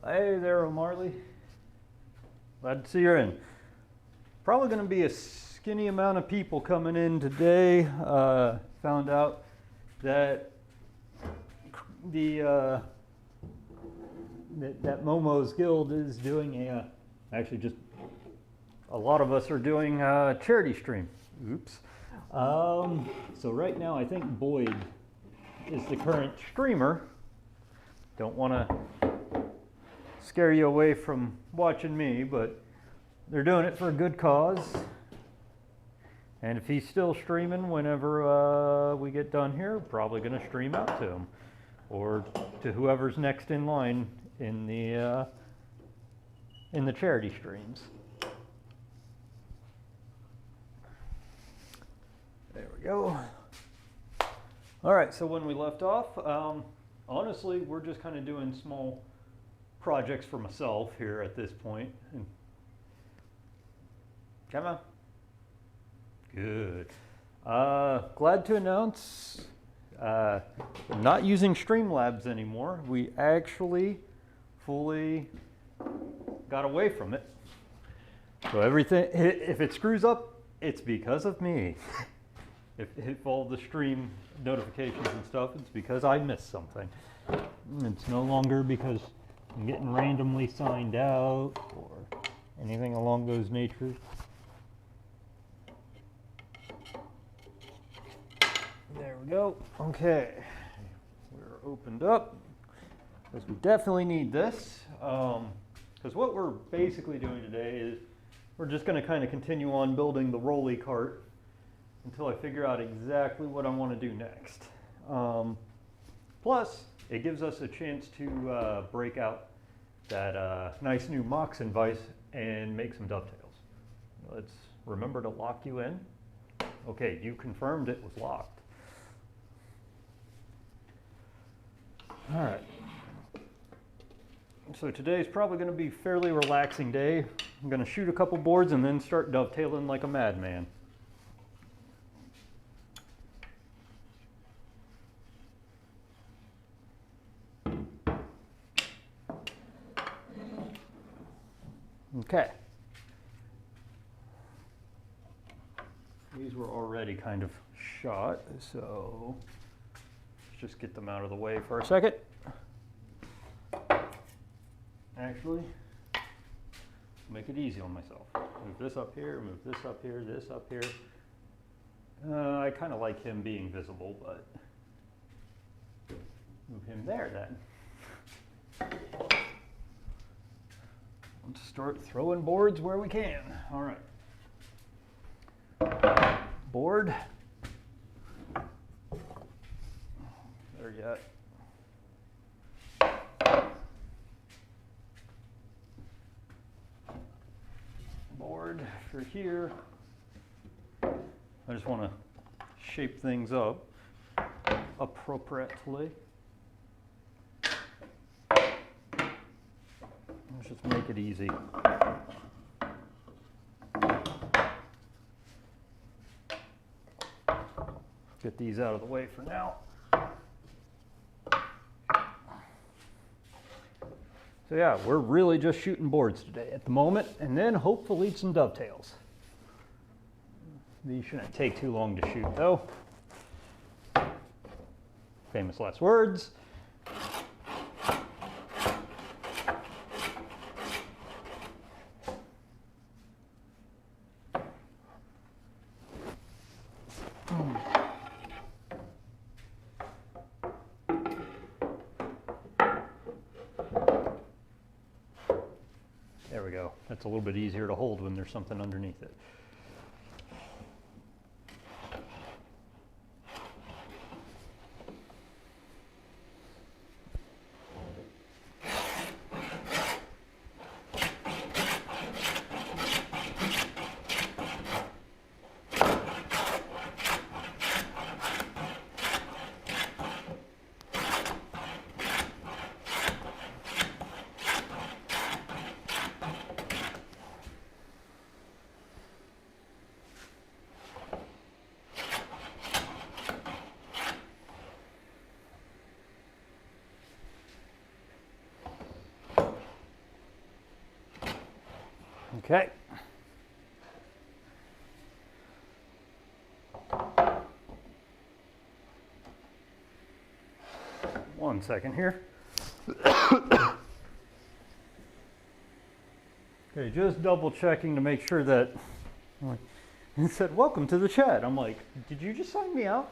Hey there, O'Marley. Glad to see you're in. Probably going to be a skinny amount of people coming in today. Found out that that Momo's Guild is doing actually just a lot of us are doing a charity stream. Oops. So right now I think Boyd is the current streamer. Don't want to scare you away from watching me, but they're doing it for a good cause. And if he's still streaming whenever we get done here, probably going to stream out to him or to whoever's next in line in the charity streams. There we go. All right, so when we left off, honestly, we're just kind of doing small projects for myself here at this point. And come on. Good. Glad to announce we're not using Streamlabs anymore. We actually fully got away from it. So everything, if it screws up, it's because of me. If all the stream notifications and stuff, it's because I missed something. It's no longer because I'm getting randomly signed out or anything along those natures. There we go. Okay, we're opened up because we definitely need this. Because what we're basically doing today is we're just going to kind of continue on building the rolly cart until I figure out exactly what I want to do next. Plus, it gives us a chance to break out that nice new moccasin vise and make some dovetails. Let's remember to lock you in. Okay, you confirmed it was locked. All right. So today's probably going to be a fairly relaxing day. I'm going to shoot a couple boards and then start dovetailing like a madman. Okay. These were already kind of shot, so let's just get them out of the way for a second. Actually, make it easy on myself. Move this up here, move this up here, this up here. I kind of like him being visible, but move him there then. Let's start throwing boards where we can. All right. Board. There yet. Board for here. I just want to shape things up appropriately. Let's just make it easy. Get these out of the way for now. So yeah, we're really just shooting boards today at the moment, and then hopefully some dovetails. These shouldn't take too long to shoot though. Famous last words. There we go. That's a little bit easier to hold when there's something underneath it. Okay. One second here. Okay, just double checking to make sure that, it said, welcome to the chat. I'm like, did you just sign me out?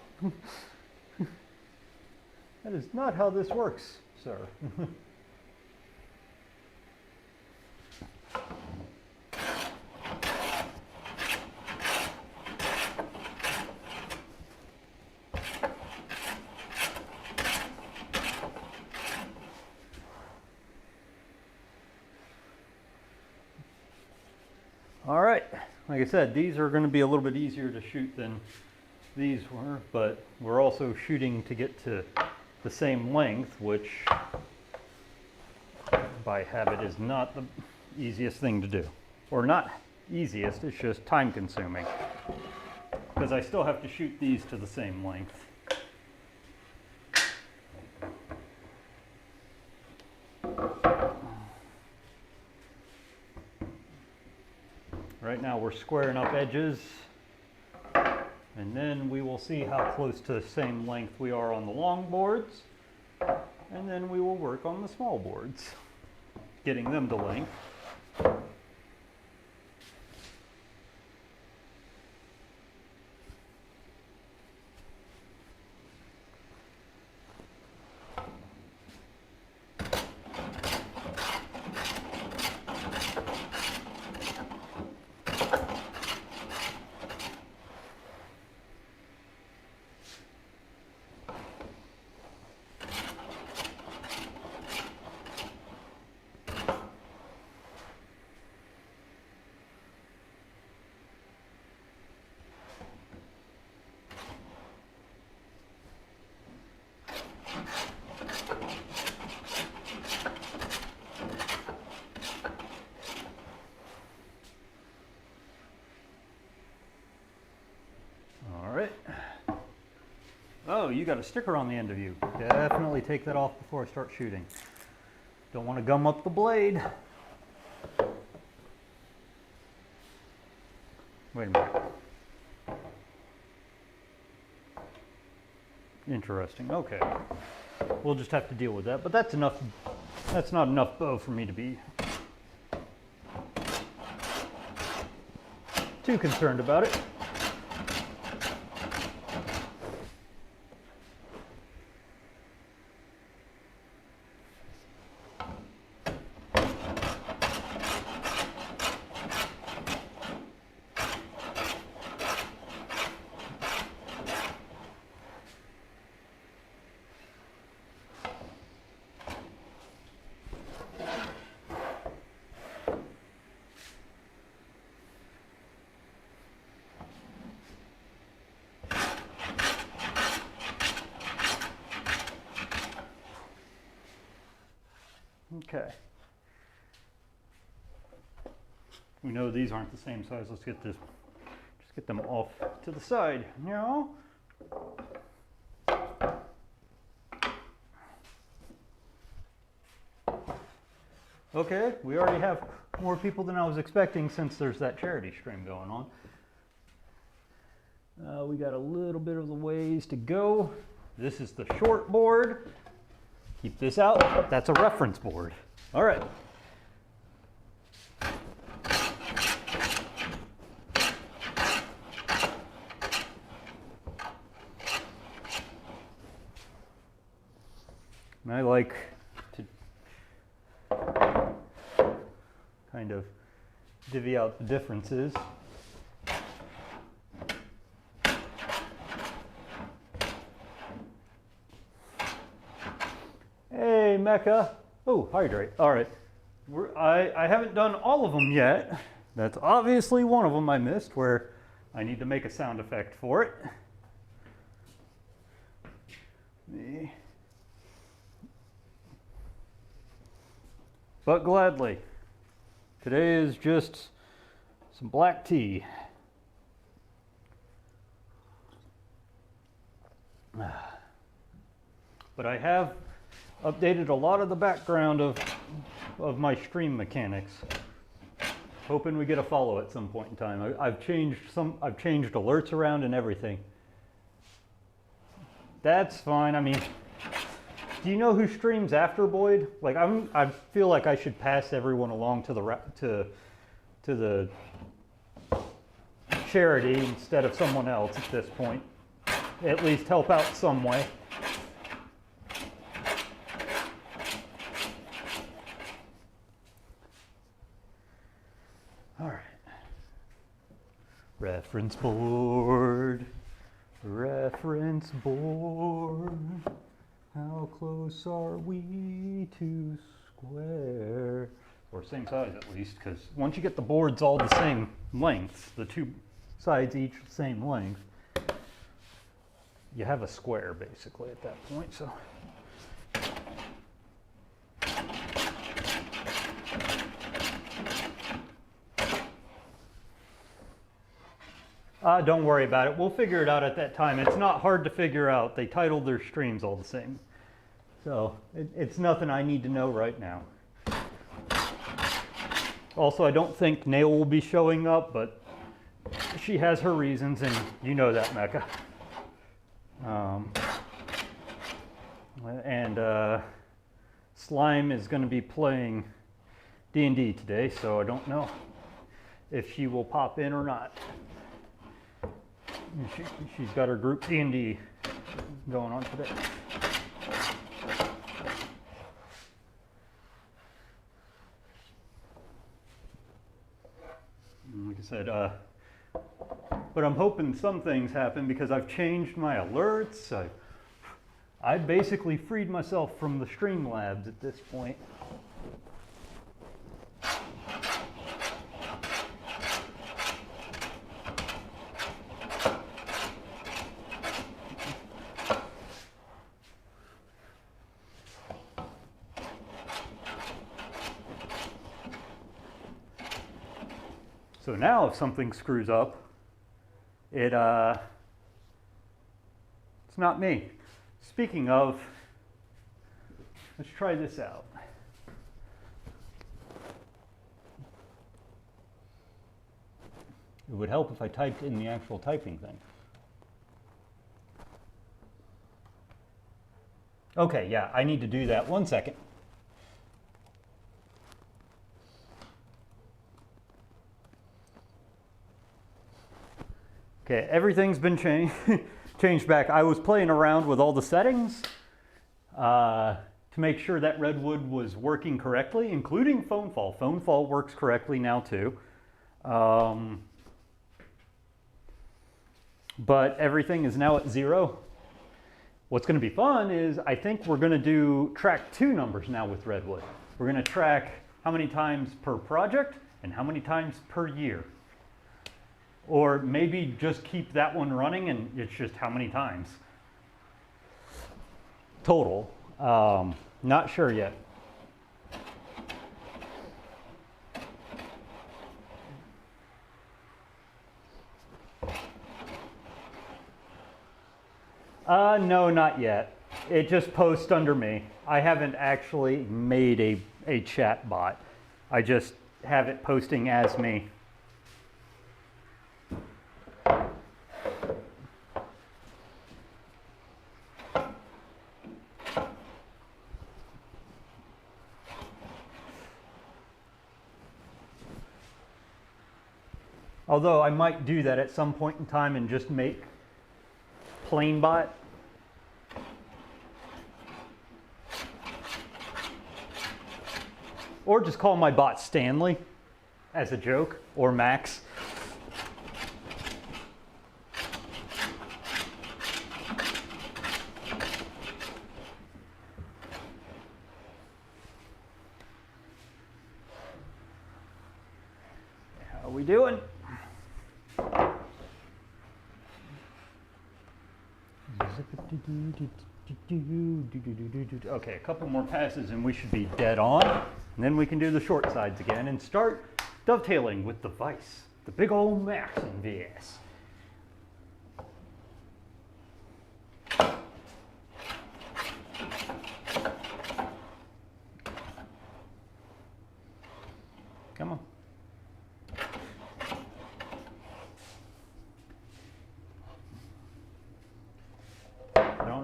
That is not how this works, sir. All right, like I said, these are going to be a little bit easier to shoot than these were, but we're also shooting to get to the same length, which by habit is not the easiest thing to do. Or not easiest, it's just time consuming. Because I still have to shoot these to the same length. Right now we're squaring up edges, and then we will see how close to the same length we are on the long boards, and then we will work on the small boards, getting them to length. Oh, you got a sticker on the end of you. Definitely take that off before I start shooting. Don't want to gum up the blade. Wait a minute. Interesting. Okay. We'll just have to deal with that, but that's enough. That's not enough bow for me to be too concerned about it. Okay. We know these aren't the same size. Let's get this, just get them off to the side. Now, okay, we already have more people than I was expecting since there's that charity stream going on. We got a little bit of the ways to go. This is the short board. Keep this out. That's a reference board. All right. And I like to kind of divvy out the differences. Hey, Mecca. Oh, hydrate. All right. I haven't done all of them yet. That's obviously one of them I missed where I need to make a sound effect for it. But gladly. Today is just some black tea. But I have updated a lot of the background of my stream mechanics. Hoping we get a follow at some point in time. I've changed alerts around and everything. That's fine. I mean, do you know who streams after Boyd? Like I feel like I should pass everyone along to the charity instead of someone else at this point. At least help out some way. All right. Reference board. Reference board. How close are we to square? Or same size at least, because once you get the boards all the same length, the two sides each same length, you have a square basically at that point. So don't worry about it. We'll figure it out at that time. It's not hard to figure out. They titled their streams all the same. So it's nothing I need to know right now. Also, I don't think Nail will be showing up, but she has her reasons, and you know that, Mecca. Slime is going to be playing D&D today, so I don't know if she will pop in or not. She's got her group D&D going on today. Like I said, but I'm hoping some things happen because I've changed my alerts. I basically freed myself from the Streamlabs at this point. So now if something screws up, it's not me. Speaking of, let's try this out. It would help if I typed in the actual typing thing. Okay, yeah, I need to do that. 1 second. Okay, everything's been changed back. I was playing around with all the settings to make sure that Redwood was working correctly, including phone fall. Phone fall works correctly now too. But everything is now at 0. What's going to be fun is I think we're going to do track 2 numbers now with Redwood. We're going to track how many times per project and how many times per year. Or maybe just keep that one running and it's just how many times total. Not sure yet. No, not yet. It just posts under me. I haven't actually made a chat bot. I just have it posting as me. Although I might do that at some point in time and just make plain bot. Or just call my bot Stanley as a joke, or Max. How are we doing? Okay, a couple more passes and we should be dead on. And then we can do the short sides again and start dovetailing with the vise, the big old Max in VS. Come on.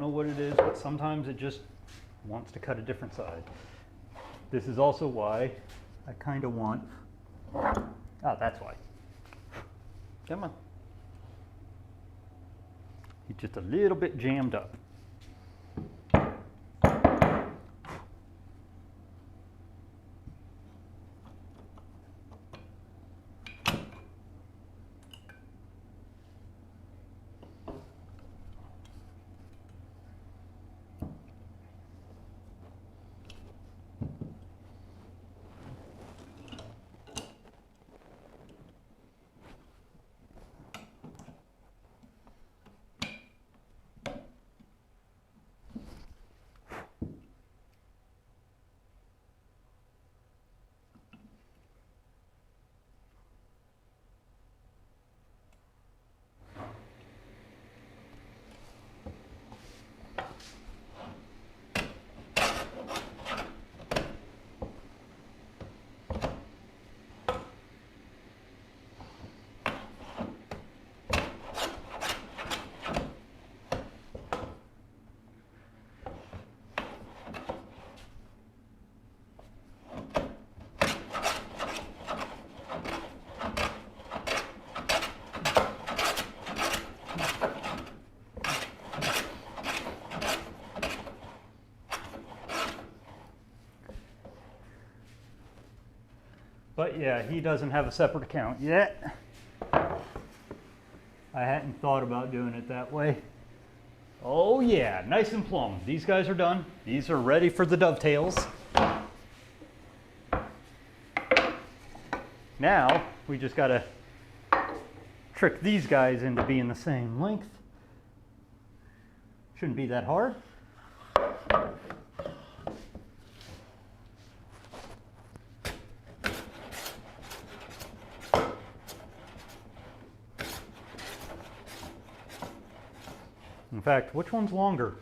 know what it is, but sometimes it just wants to cut a different side. This is also why I kind of want, that's why. Come on. He's just a little bit jammed up. But yeah, he doesn't have a separate account yet. I hadn't thought about doing it that way. Oh yeah, nice and plumb. These guys are done. These are ready for the dovetails. Now, we just gotta trick these guys into being the same length. Shouldn't be that hard. In fact, which one's longer?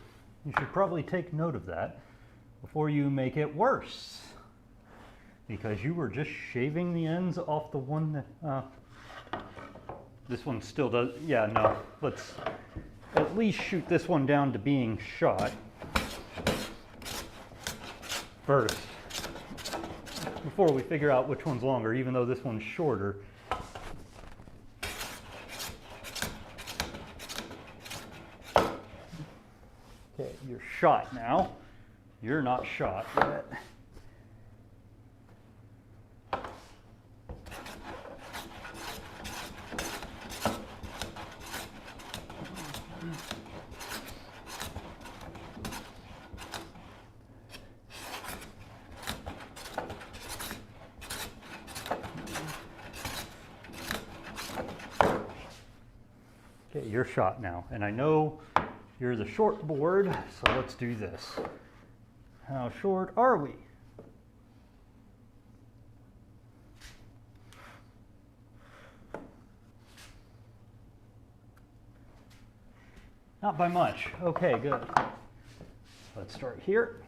You should probably take note of that before you make it worse. Because you were just shaving the ends off the one that, this one still does, yeah, no. Let's at least shoot this one down to being shot first, before we figure out which one's longer, even though this one's shorter. Okay, you're shot now. You're not shot yet. Okay, you're shot now, and I know you're the short board, so let's do this. How short are we? Not by much. Okay, good. Let's start here.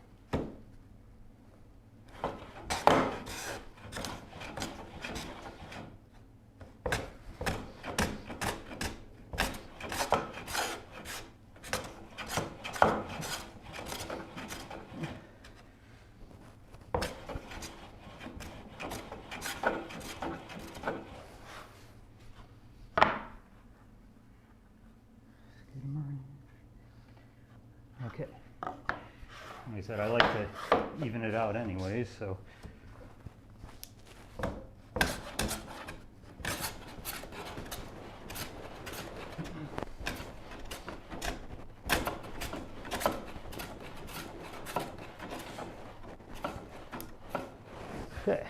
Okay. Like I said, I like to even it out anyways, so. Okay.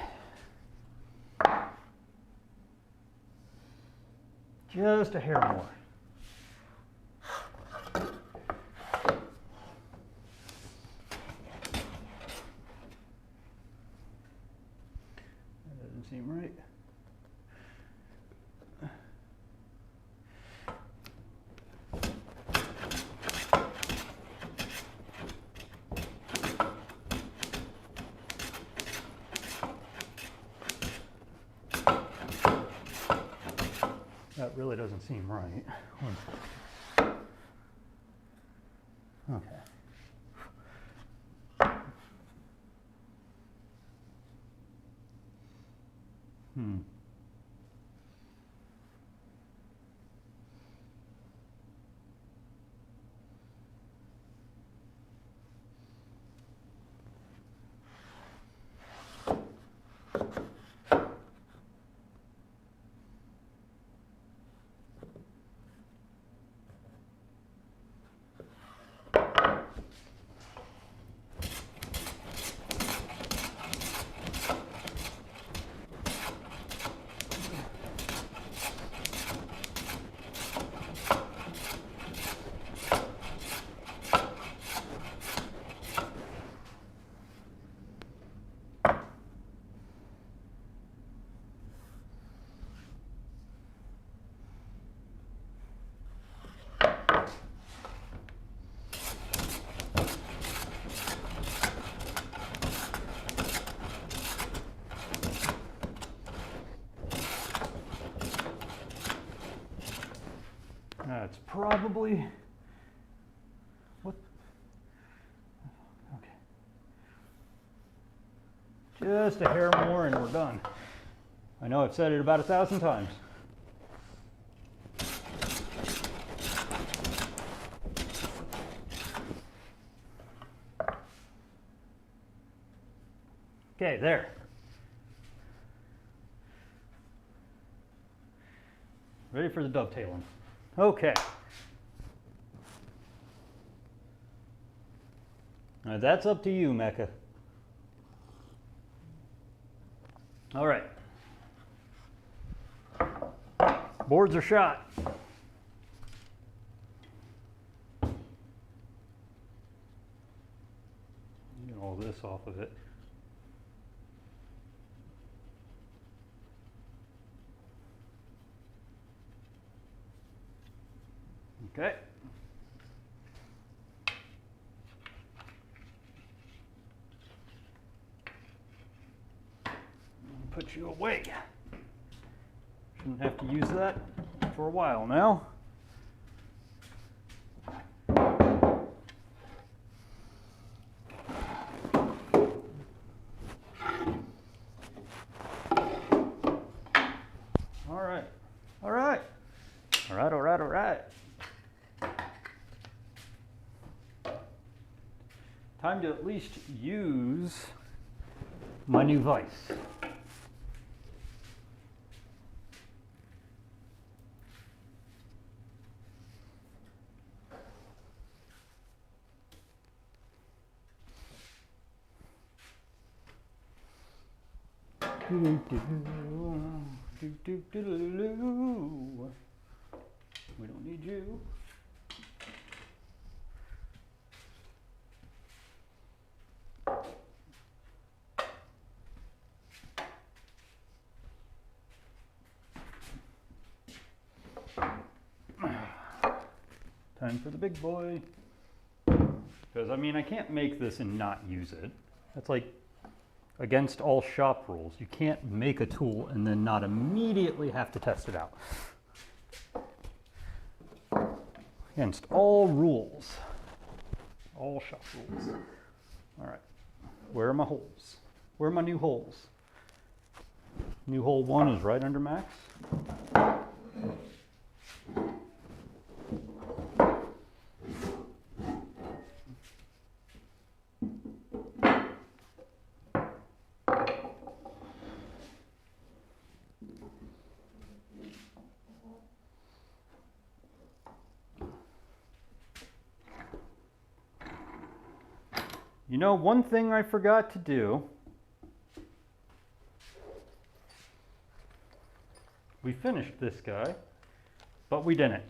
Just a hair more. Seem right. That really doesn't seem right. Okay. That's probably what. Okay. Just a hair more and we're done. I know I've said it about 1,000 times. Okay, there. Ready for the dovetailing. Okay. Now that's up to you, Mecca. All right. Boards are shot. Get all this off of it. Okay. Put you away. Shouldn't have to use that for a while now. All right. All right. All right, all right, all right. Time to at least use my new vise. We don't need you. Time for the big boy. Because, I mean, I can't make this and not use it. That's like against all shop rules. You can't make a tool and then not immediately have to test it out. Against all rules. All shop rules. All right. Where are my holes? Where are my new holes? New hole 1 is right under max. You know, one thing I forgot to do, we finished this guy, but we didn't.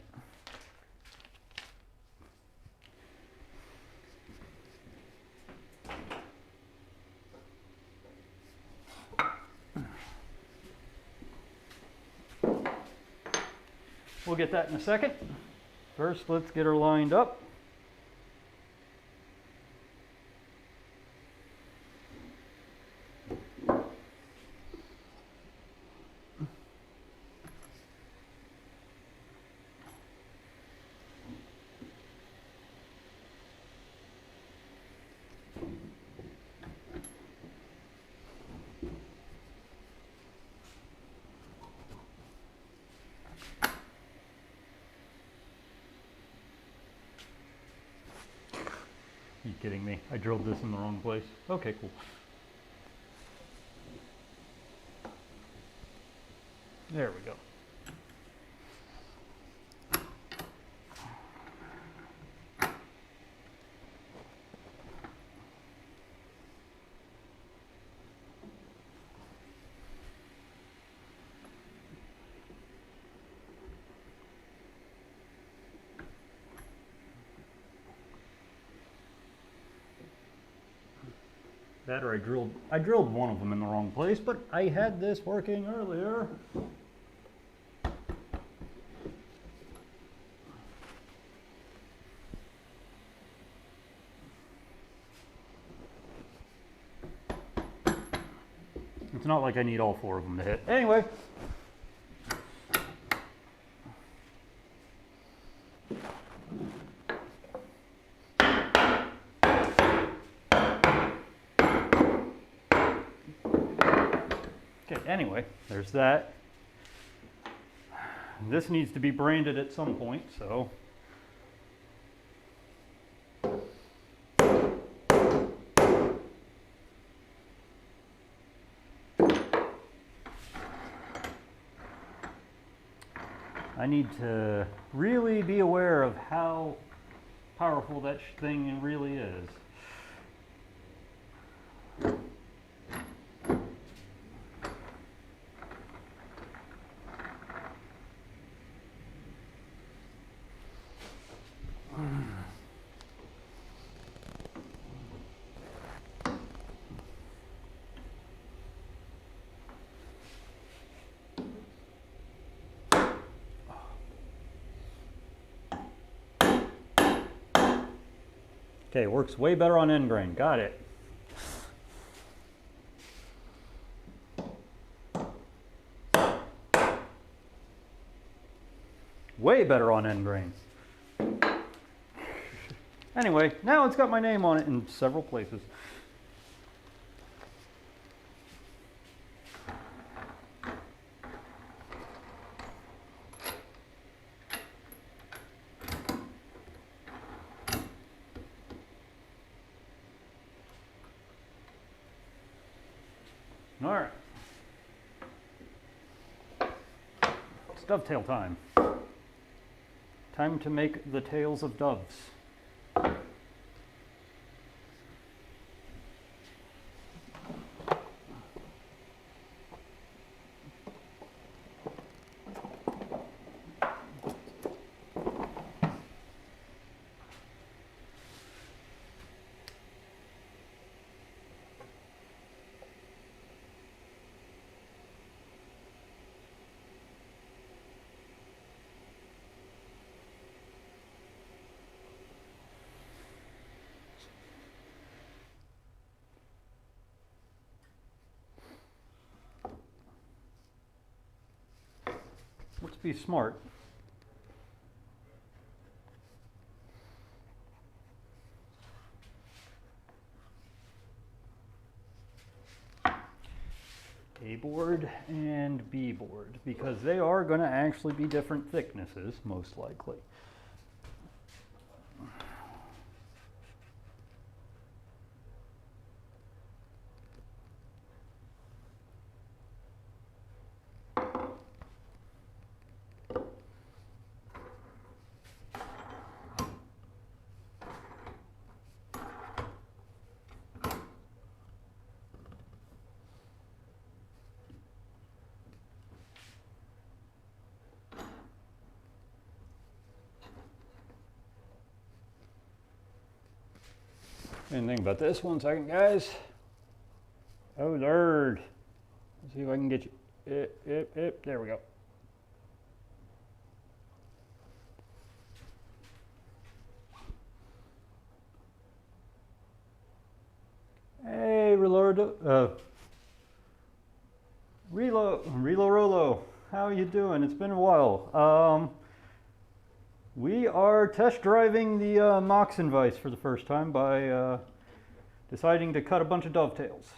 We'll get that in a second. First, let's get her lined up. you kidding me? I drilled this in the wrong place. Okay, cool. There we go. That or I drilled one of them in the wrong place, but I had this working earlier. It's not like I need all 4 of them to hit. Anyway. Okay, anyway, there's that. This needs to be branded at some point, so. I need to really be aware of how powerful that thing really is. Okay, works way better on end grain. Got it. Way better on end grain. Anyway, now it's got my name on it in several places. All right. It's dovetail time. Time to make the tails of doves. Let's be smart. A board and B board, because they are going to actually be different thicknesses, most likely. Didn't think about this. 1 second, guys. Oh, Lord. Let's see if I can get you. There we go. Hey, Rolo. How you doing? It's been a while. We are test driving the Moxon vise for the first time by deciding to cut a bunch of dovetails.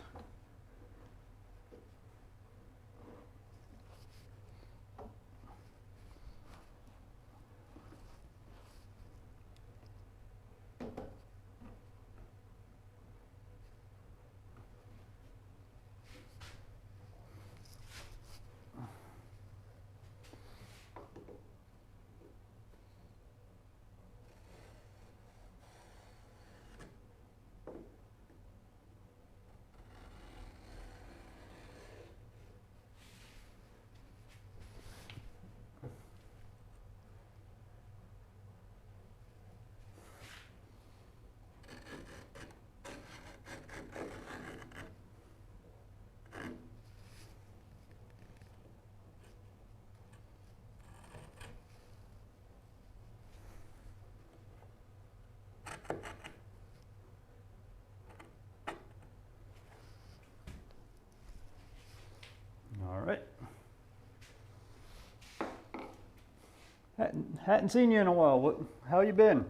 Hadn't seen you in a while. How you been?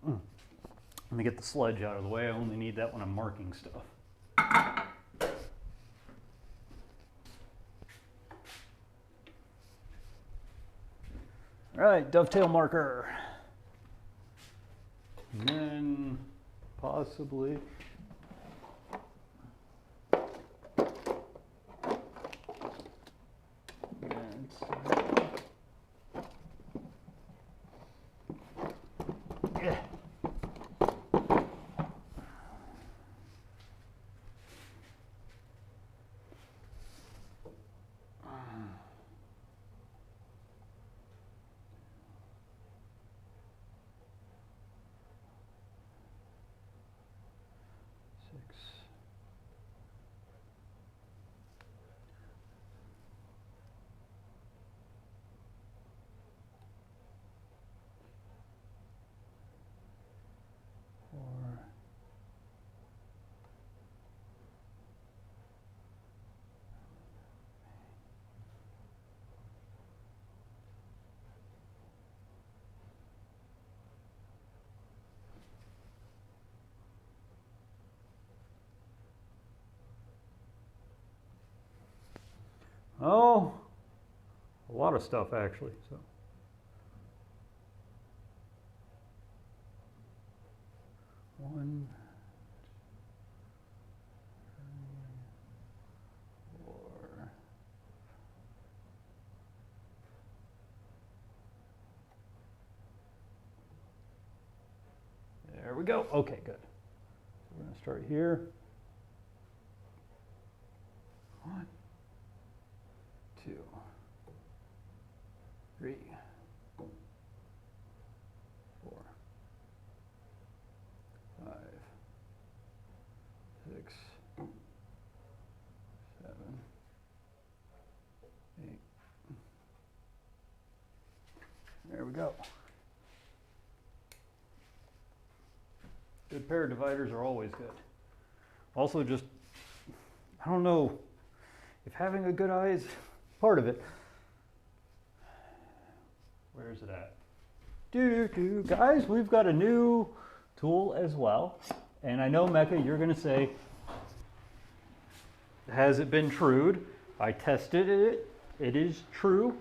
Let me get the sledge out of the way. I only need that when I'm marking stuff. All right, dovetail marker. And then possibly yeah. Oh, a lot of stuff actually. So. One, two, 3, 4. There we go. Okay, good. So we're going to start here. 1, 2, 3, 4, 5, 6, 7, 8. There we go. Good pair of dividers are always good. Also, just, I don't know if having a good eye is part of it. Where is it at? Guys, we've got a new tool as well. And I know, Mecca, you're going to say, has it been trued? I tested it. It is true.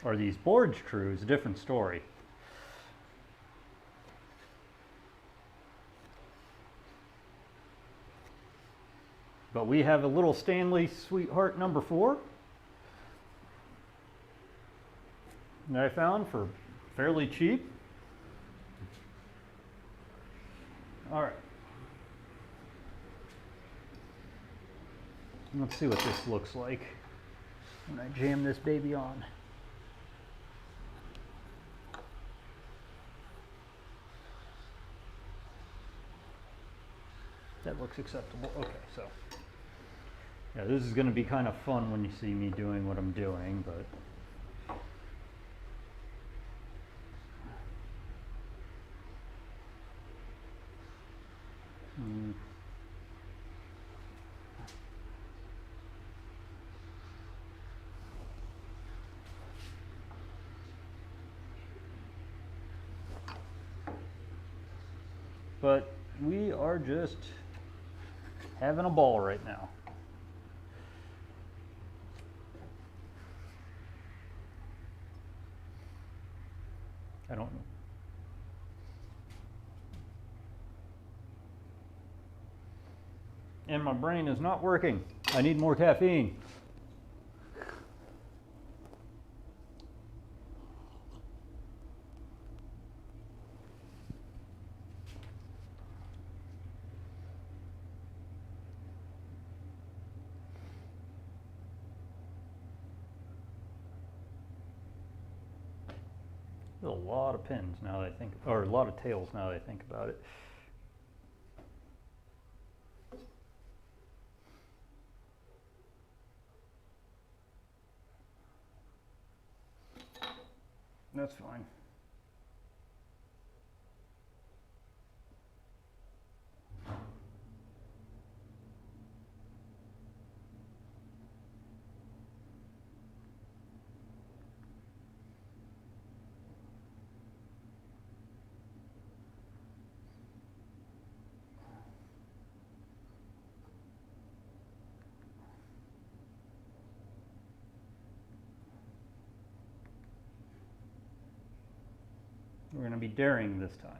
Are these boards true? Is a different story. But we have a little Stanley Sweetheart number 4 that I found for fairly cheap. All right. Let's see what this looks like when I jam this baby on. That looks acceptable. Okay, so yeah, this is going to be kind of fun when you see me doing what I'm doing, but but we are just having a ball right now. I don't know. And my brain is not working. I need more caffeine. There's a lot of pins now that I think, or a lot of tails now that I think about it. That's fine. going to be daring this time.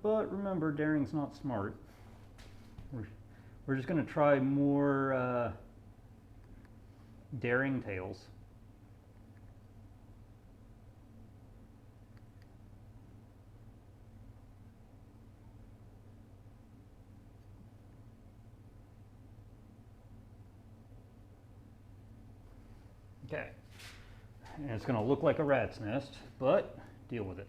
But remember, daring's not smart. We're just going to try more daring tails. Okay, and it's going to look like a rat's nest, but deal with it.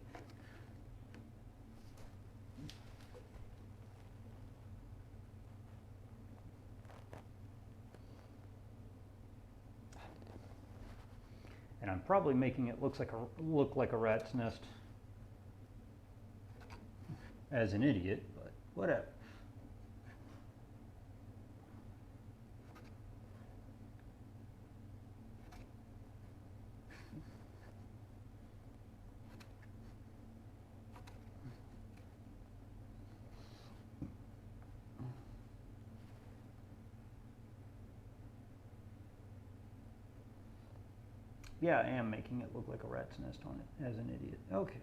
And I'm probably making it look like a rat's nest as an idiot, but whatever. Yeah, I am making it look like a rat's nest on it as an idiot. Okay.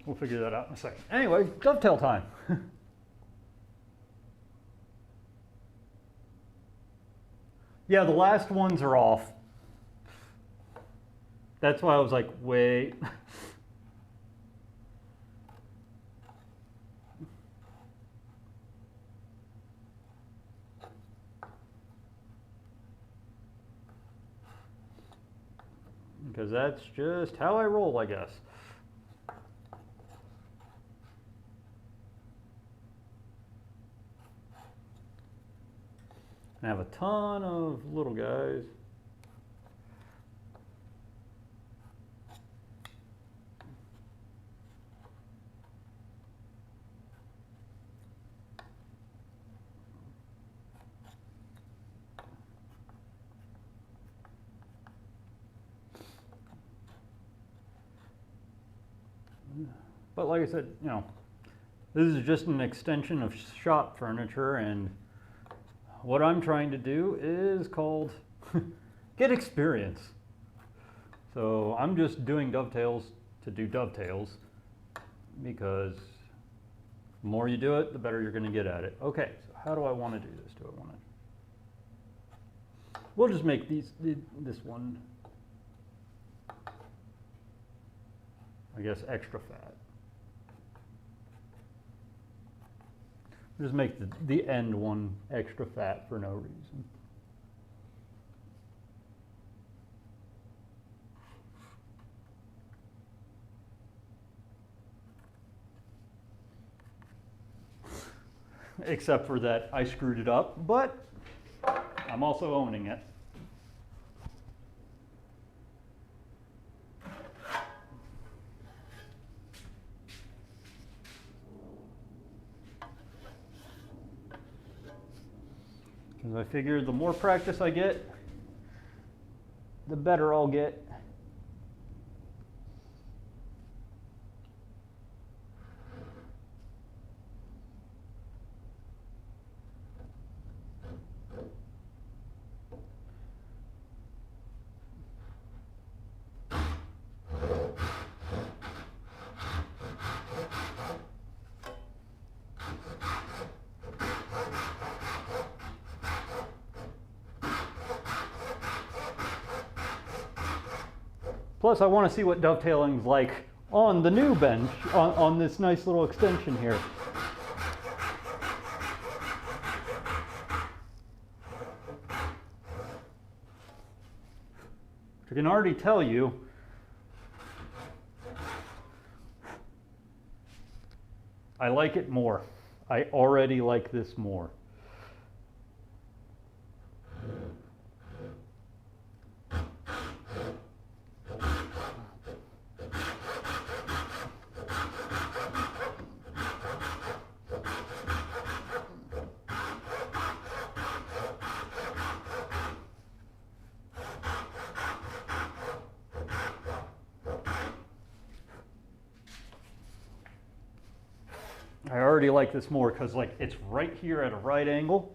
We'll figure that out in a second. Anyway, dovetail time. Yeah, the last ones are off. That's why I was like, wait. Because that's just how I roll, I guess. I have a ton of little guys. But like I said, you know, this is just an extension of shop furniture, and what I'm trying to do is called get experience. So I'm just doing dovetails to do dovetails, because the more you do it, the better you're going to get at it. Okay, so how do I want to do this? Do I want to? We'll just make this one, I guess, extra fat. Just make the end one extra fat for no reason. Except for that I screwed it up, but I'm also owning it. Because I figure the more practice I get, the better I'll get. Plus, I want to see what dovetailing's like on the new bench, on this nice little extension here. I can already tell you, I like it more. I already like this more. I already like this more because like it's right here at a right angle.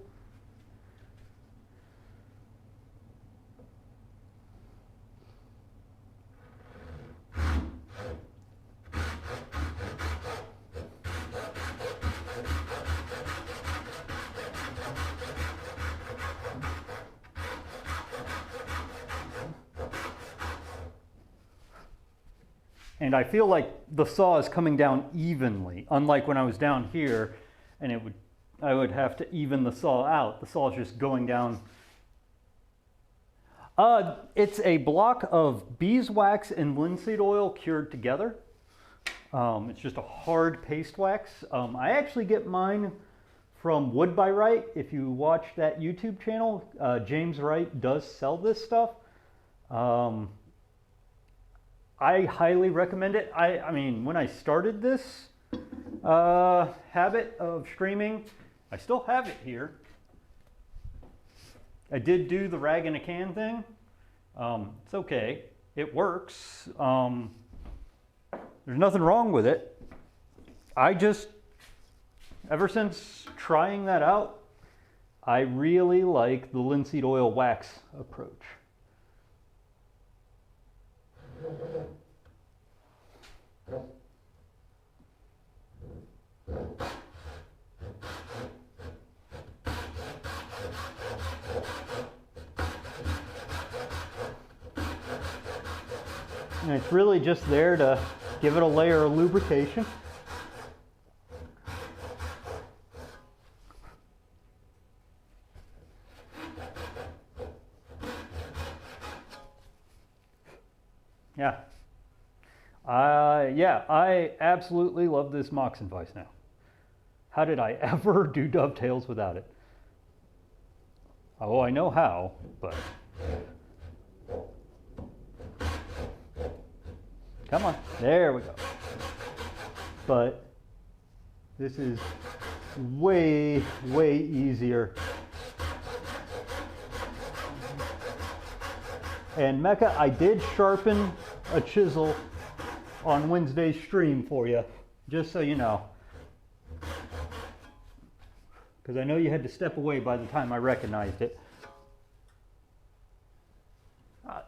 And I feel like the saw is coming down evenly, unlike when I was down here and I would have to even the saw out. The saw is just going down. It's a block of beeswax and linseed oil cured together. It's just a hard paste wax. I actually get mine from Wood by Wright. If you watch that YouTube channel, James Wright does sell this stuff. I highly recommend it. I mean, when I started this habit of streaming, I still have it here. I did do the rag in a can thing. It's okay. It works. There's nothing wrong with it. Ever since trying that out, I really like the linseed oil wax approach. And it's really just there to give it a layer of lubrication. Yeah, I absolutely love this Moxon vise now. How did I ever do dovetails without it? Oh, I know how, but come on, there we go. But this is way, way easier. And Mecca, I did sharpen a chisel on Wednesday's stream for you, just so you know. Because I know you had to step away by the time I recognized it.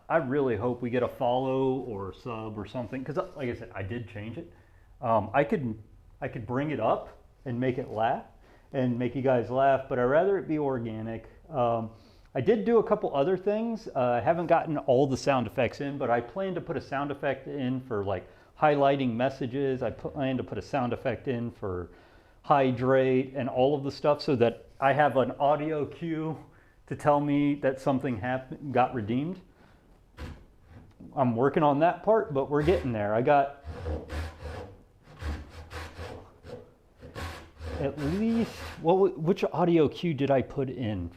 I really hope we get a follow or sub or something, because like I said, I did change it. I could bring it up and make it laugh and make you guys laugh, but I'd rather it be organic. I did do a couple other things. I haven't gotten all the sound effects in, but I plan to put a sound effect in for like highlighting messages. I plan to put a sound effect in for hydrate and all of the stuff so that I have an audio cue to tell me that something got redeemed. I'm working on that part, but we're getting there. I got at least, which audio cue did I put in?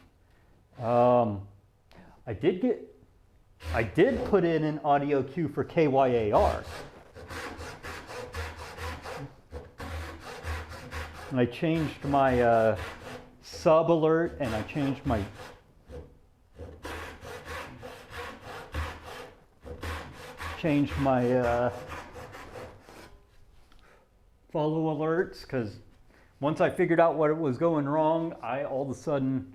I did put in an audio cue for KYAR. And I changed my sub alert, and I changed my follow alerts, because once I figured out what was going wrong, I all of a sudden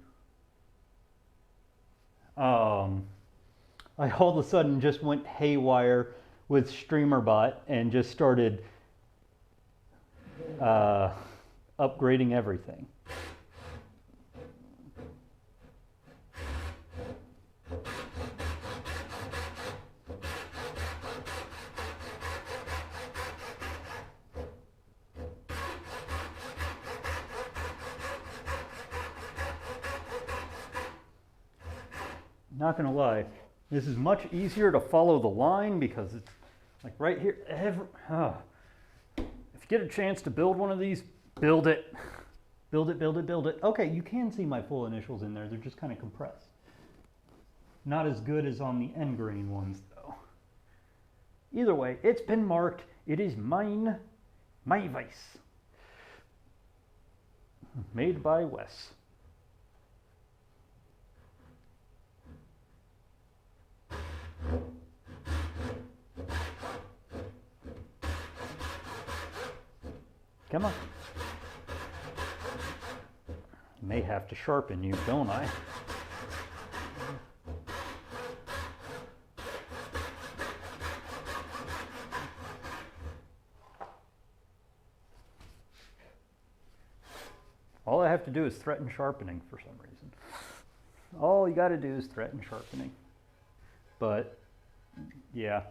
just went haywire with StreamerBot and just started upgrading everything. not gonna lie, this is much easier to follow the line because it's like right here. If you get a chance to build one of these, build it. Build it, build it, build it. Okay, you can see my full initials in there. They're just kind of compressed. Not as good as on the end grain ones though. Either way, it's been marked. It is mine, my vice. Made by Wes. Come on. May have to sharpen you, don't I? All I have to do is threaten sharpening for some reason. All you got to do is threaten sharpening. But yeah,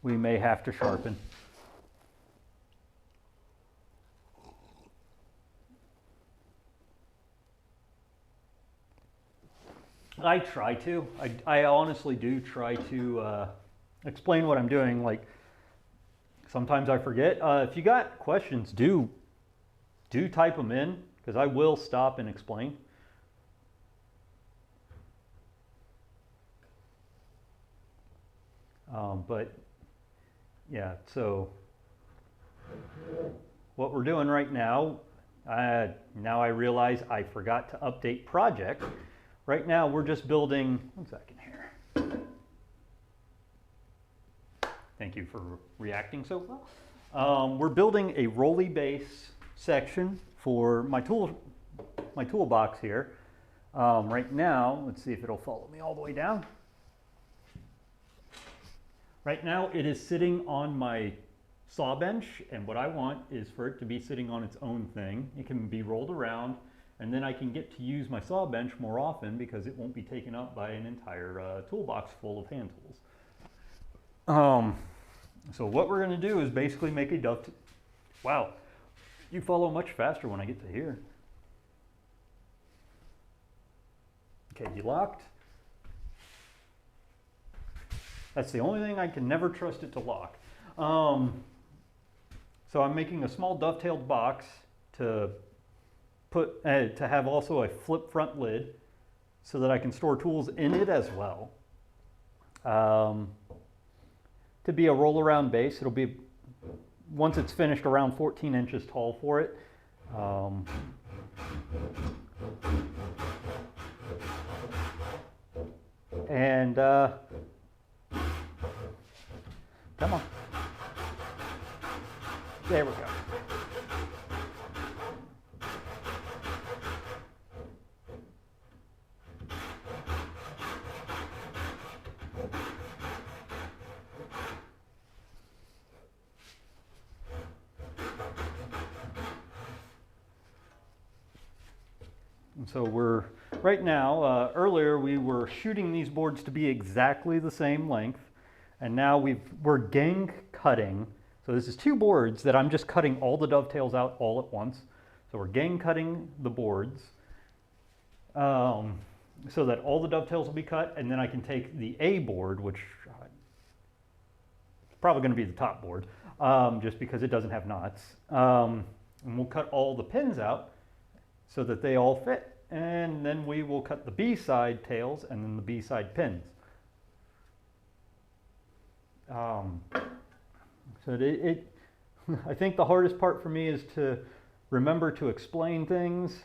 we may have to sharpen. I try to. I honestly do try to explain what I'm doing. Like sometimes I forget. If you got questions, do type them in because I will stop and explain. But yeah, so what we're doing right now, now I realize I forgot to update project. Right now we're just building, 1 second here. Thank you for reacting so well. We're building a rolly base section for my toolbox here. Right now, let's see if it'll follow me all the way down. Right now it is sitting on my saw bench, and what I want is for it to be sitting on its own thing. It can be rolled around, and then I can get to use my saw bench more often because it won't be taken up by an entire toolbox full of hand tools. So what we're going to do is basically make a dovetail. Wow, you follow much faster when I get to here. Okay, you locked? That's the only thing I can never trust it to lock. So I'm making a small dovetailed box to have also a flip front lid so that I can store tools in it as well. To be a roll around base, it'll be, once it's finished, around 14 inches tall for it. And come on. There we go. And so we're, right now, earlier we were shooting these boards to be exactly the same length, and now we're gang cutting. So this is 2 boards that I'm just cutting all the dovetails out all at once. So we're gang cutting the boards so that all the dovetails will be cut, and then I can take the A board, which is probably going to be the top board, just because it doesn't have knots, and we'll cut all the pins out so that they all fit, and then we will cut the B side tails and then the B side pins. So I think the hardest part for me is to remember to explain things,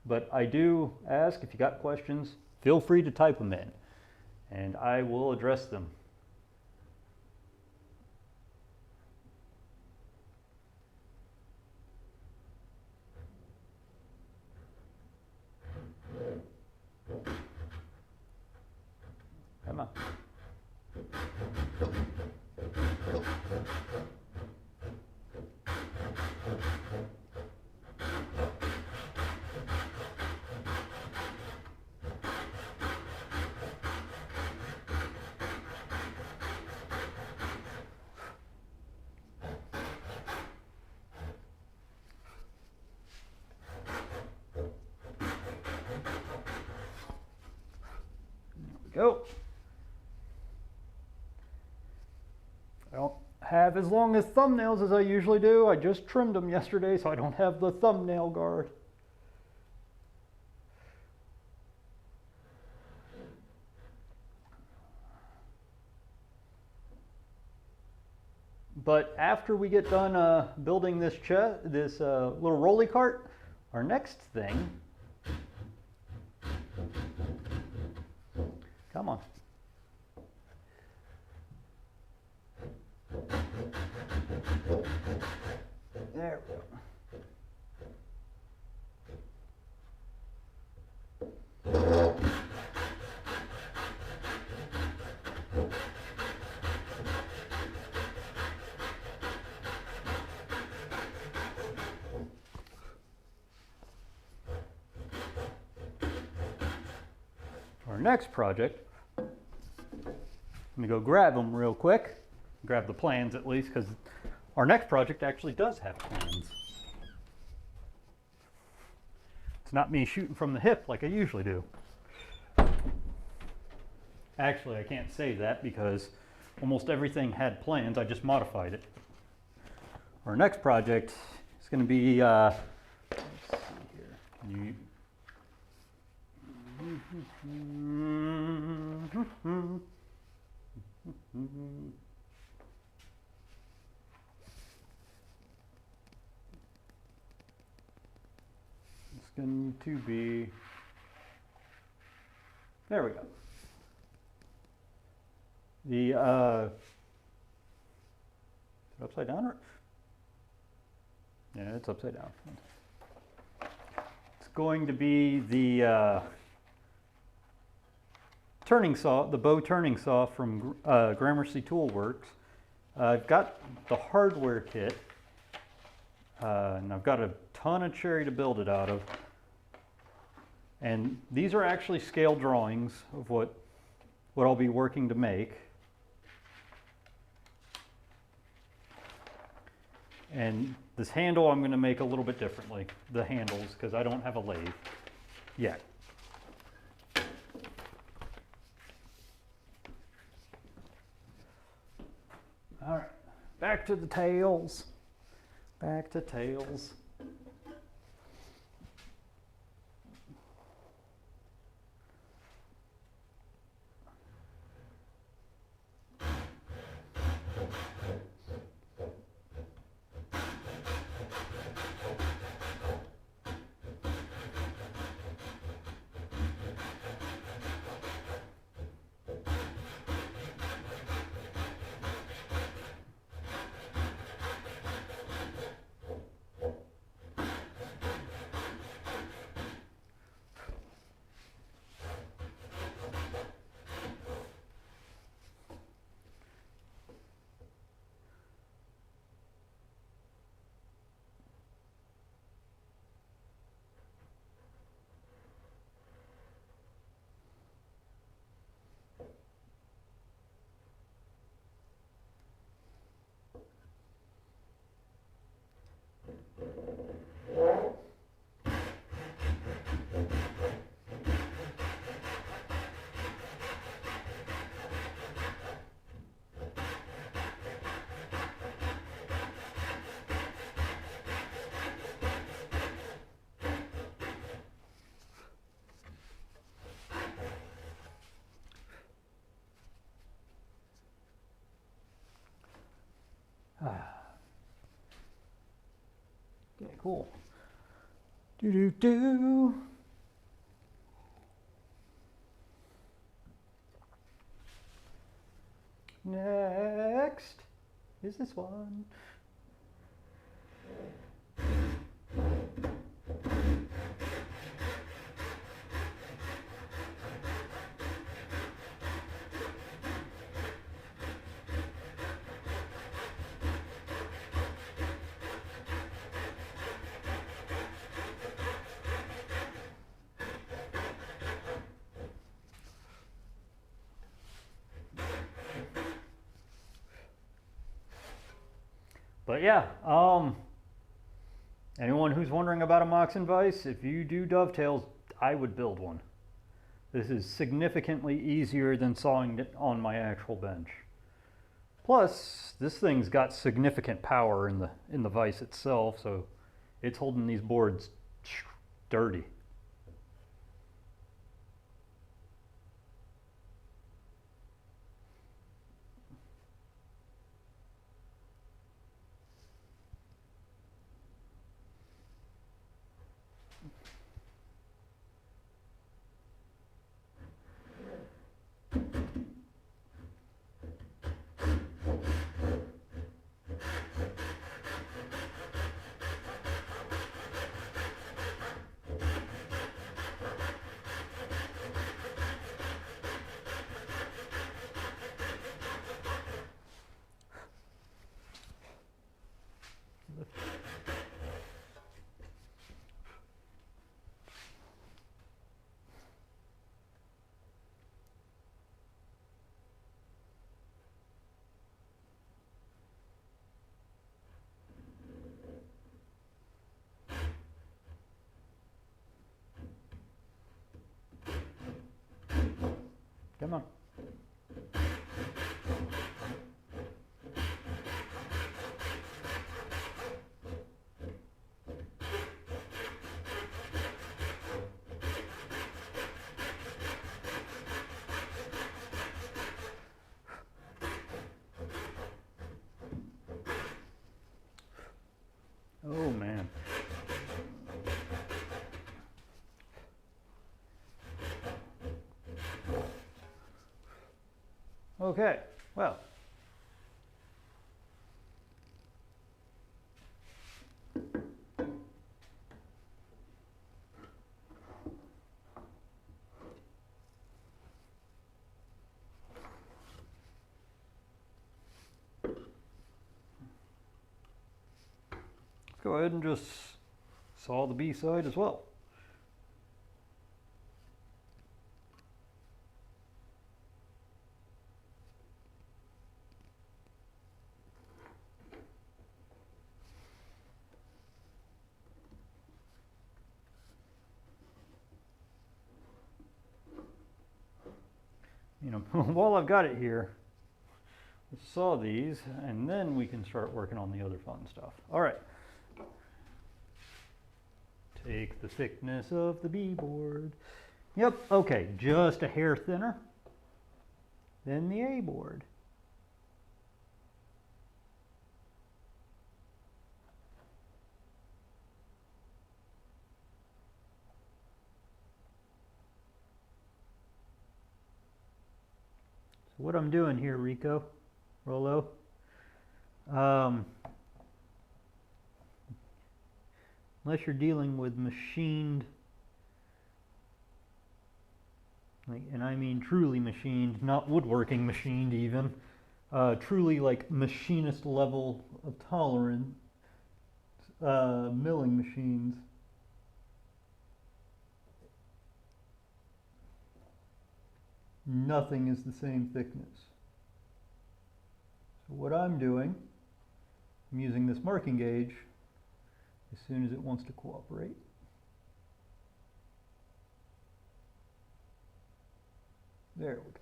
but I do ask if you got questions, feel free to type them in, and I will address them. Come on. go. I don't have as long as thumbnails as I usually do. I just trimmed them yesterday, so I don't have the thumbnail guard. But after we get done building this little rolly cart, our next thing, come on. There we go. Our next project, let me go grab them real quick, grab the plans at least, because our next project actually does have plans. It's not me shooting from the hip like I usually do. Actually, I can't say that because almost everything had plans, I just modified it. Our next project is going to be, let's see here. Can you, it's going to be, there we go. The, is it upside down or? Yeah, it's upside down. It's going to be the turning saw, the bow turning saw from Gramercy Tool Works. I've got the hardware kit, and I've got a ton of cherry to build it out of. And these are actually scale drawings of what I'll be working to make. And this handle I'm going to make a little bit differently, the handles, because I don't have a lathe yet. All right, back to the tails. Back to tails. Okay, cool. Do. Next is this one. But yeah, anyone who's wondering about a Moxon vise, if you do dovetails, I would build one. This is significantly easier than sawing it on my actual bench. Plus, this thing's got significant power in the vise itself, so it's holding these boards sturdy. Come on. Oh man. Okay, well. Let's go ahead and just saw the B side as well. You know, while I've got it here, let's saw these, and then we can start working on the other fun stuff. All right. Take the thickness of the B board. Yep, okay, just a hair thinner than the A board. So what I'm doing here, Rollo, unless you're dealing with machined, and I mean truly machined, not woodworking machined even, truly like machinist level of tolerance, milling machines. Nothing is the same thickness. So what I'm doing, I'm using this marking gauge as soon as it wants to cooperate. There we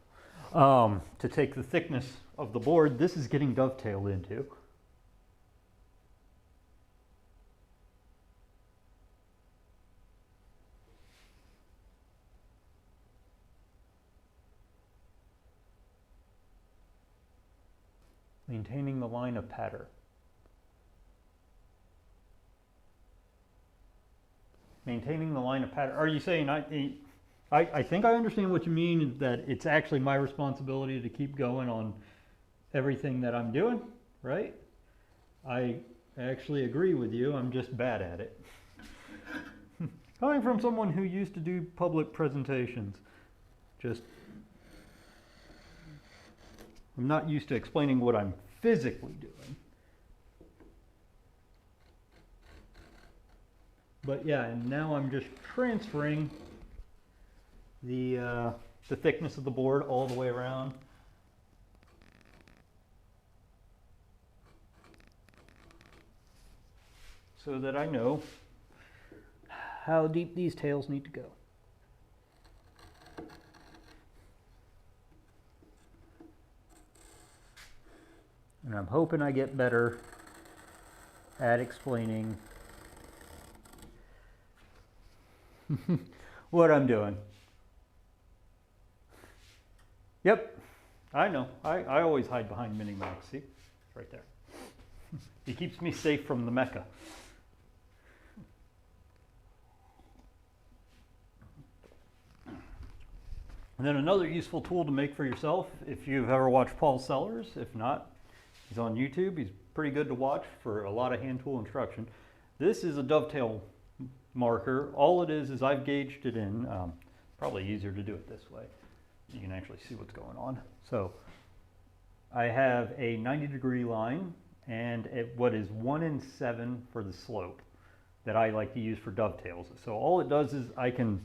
go. To take the thickness of the board, this is getting dovetailed into. Maintaining the line of pattern. Maintaining the line of pattern. Are you saying I think I understand what you mean, that it's actually my responsibility to keep going on everything that I'm doing, right? I actually agree with you. I'm just bad at it. Coming from someone who used to do public presentations, I'm not used to explaining what I'm physically doing. But yeah, and now I'm just transferring the thickness of the board all the way around. So that I know how deep these tails need to go. And I'm hoping I get better at explaining what I'm doing. Yep, I know. I always hide behind Mini-Max. See? It's right there. He keeps me safe from the mecha. And then another useful tool to make for yourself, if you've ever watched Paul Sellers, if not, he's on YouTube. He's pretty good to watch for a lot of hand tool instruction. This is a dovetail marker. All it is I've gauged it in. Probably easier to do it this way. You can actually see what's going on. So I have a 90-degree line and what is 1 7 for the slope that I like to use for dovetails. So all it does is I can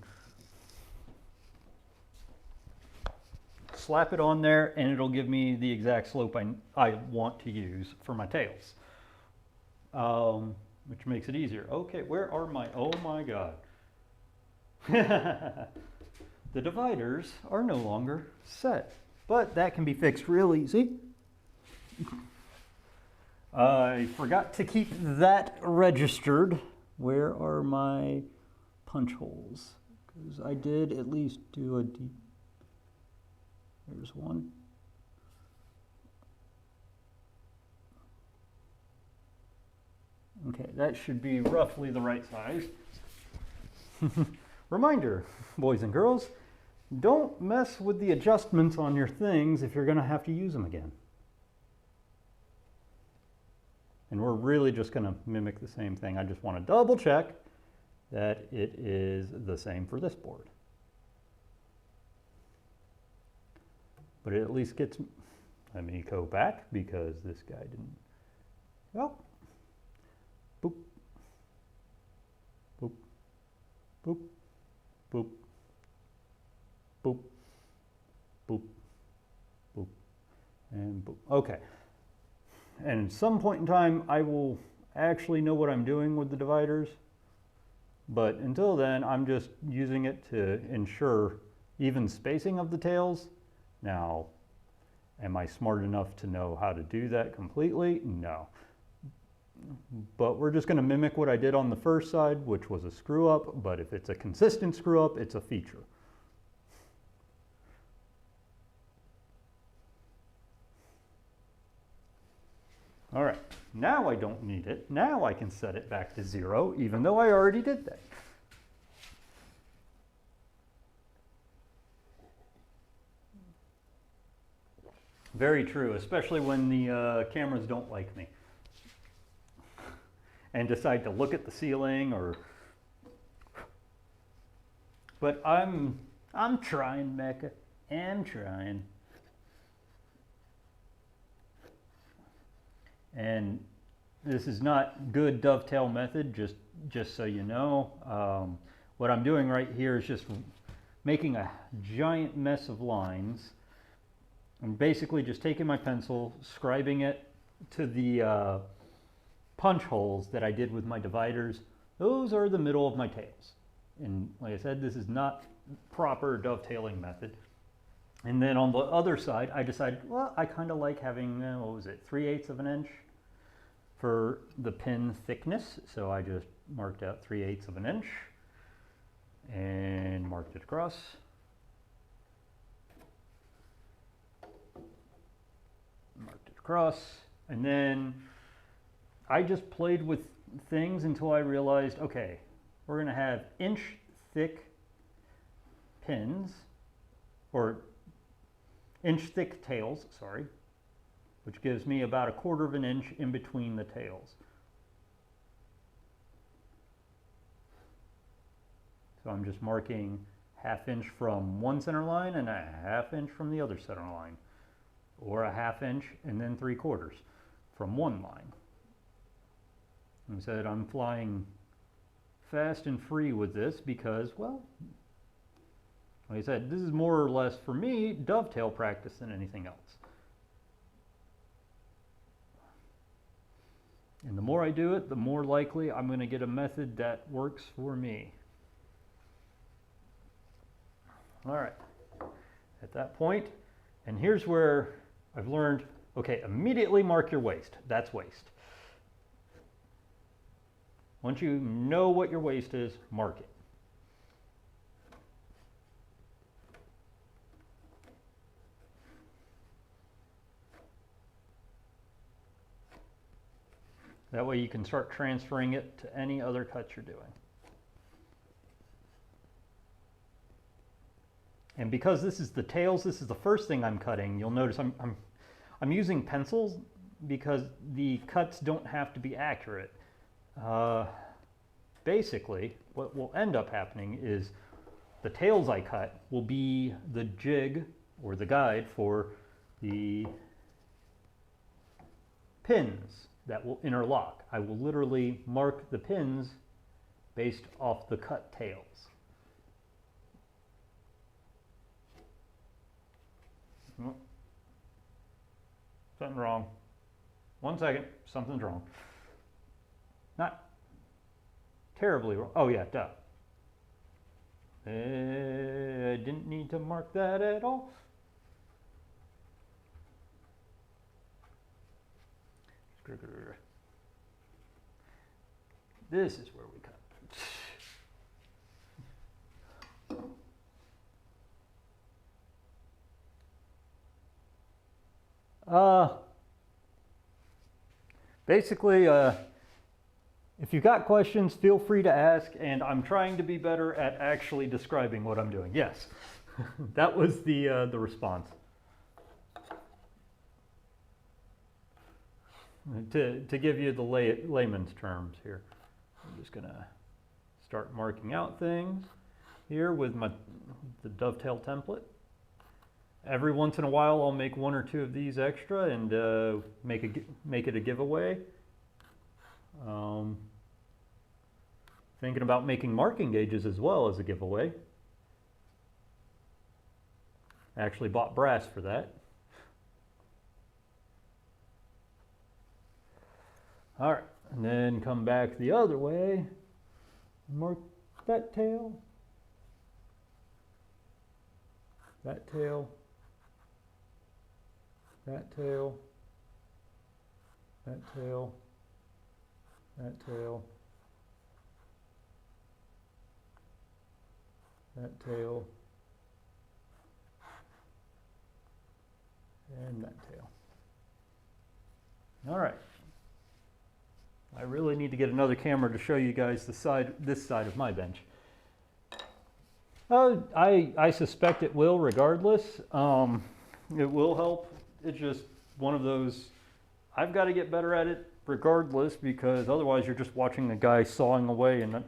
slap it on there and it'll give me the exact slope I want to use for my tails, which makes it easier. Okay, where are my, oh my God. The dividers are no longer set, but that can be fixed real easy. I forgot to keep that registered. Where are my punch holes? Because I did at least do a deep. There's one. Okay, that should be roughly the right size. Reminder, boys and girls, don't mess with the adjustments on your things if you're going to have to use them again. And we're really just going to mimic the same thing. I just want to double check that it is the same for this board. But it at least gets, let me go back because this guy didn't, well, boop, boop, boop, boop, boop, boop, boop, and boop. Okay. And at some point in time, I will actually know what I'm doing with the dividers. But until then, I'm just using it to ensure even spacing of the tails. Now, am I smart enough to know how to do that completely? No. But we're just going to mimic what I did on the first side, which was a screw up. But if it's a consistent screw up, it's a feature. All right, now I don't need it. Now I can set it back to 0, even though I already did that. Very true, especially when the cameras don't like me and decide to look at the ceiling or. But I'm trying, Becca. I'm trying. And this is not good dovetail method, just so you know. What I'm doing right here is just making a giant mess of lines. I'm basically just taking my pencil, scribing it to the punch holes that I did with my dividers. Those are the middle of my tails. And like I said, this is not proper dovetailing method. And then on the other side, I decided, well, I kind of like having, what was it, 3/8 of an inch for the pin thickness. So I just marked out 3/8 of an inch and marked it across. Marked it across. And then I just played with things until I realized, okay, we're going to have inch thick pins, or inch thick tails, sorry, which gives me about 1/4 of an inch in between the tails. So I'm just marking 1/2 inch from one center line and 1/2 inch from the other center line, or 1/2 inch and then 3/4 from one line. And said I'm flying fast and free with this because, well, like I said, this is more or less, for me, dovetail practice than anything else. And the more I do it, the more likely I'm going to get a method that works for me. All right, at that point, and here's where I've learned Okay, immediately mark your waist. That's waist. Once you know what your waist is, mark it. That way you can start transferring it to any other cuts you're doing. And because this is the tails, this is the first thing I'm cutting, you'll notice I'm using pencils because the cuts don't have to be accurate. Basically, what will end up happening is the tails I cut will be the jig or the guide for the pins that will interlock. I will literally mark the pins based off the cut tails. Something wrong. 1 second, something's wrong. Not terribly wrong. Oh yeah, duh. I didn't need to mark that at all. This is where we cut. Basically, if you've got questions, feel free to ask, and I'm trying to be better at actually describing what I'm doing. Yes, that was the response. To give you the layman's terms here, I'm just gonna start marking out things here with the dovetail template. Every once in a while, I'll make 1 or 2 of these extra and make it a giveaway. Thinking about making marking gauges as well as a giveaway. I actually bought brass for that. All right, and then come back the other way, mark that tail, that tail, that tail, that tail, that tail, that tail, and that tail. All right. I really need to get another camera to show you guys this side of my bench. I suspect it will regardless. It will help. It's just one of those, I've got to get better at it regardless, because otherwise you're just watching a guy sawing away and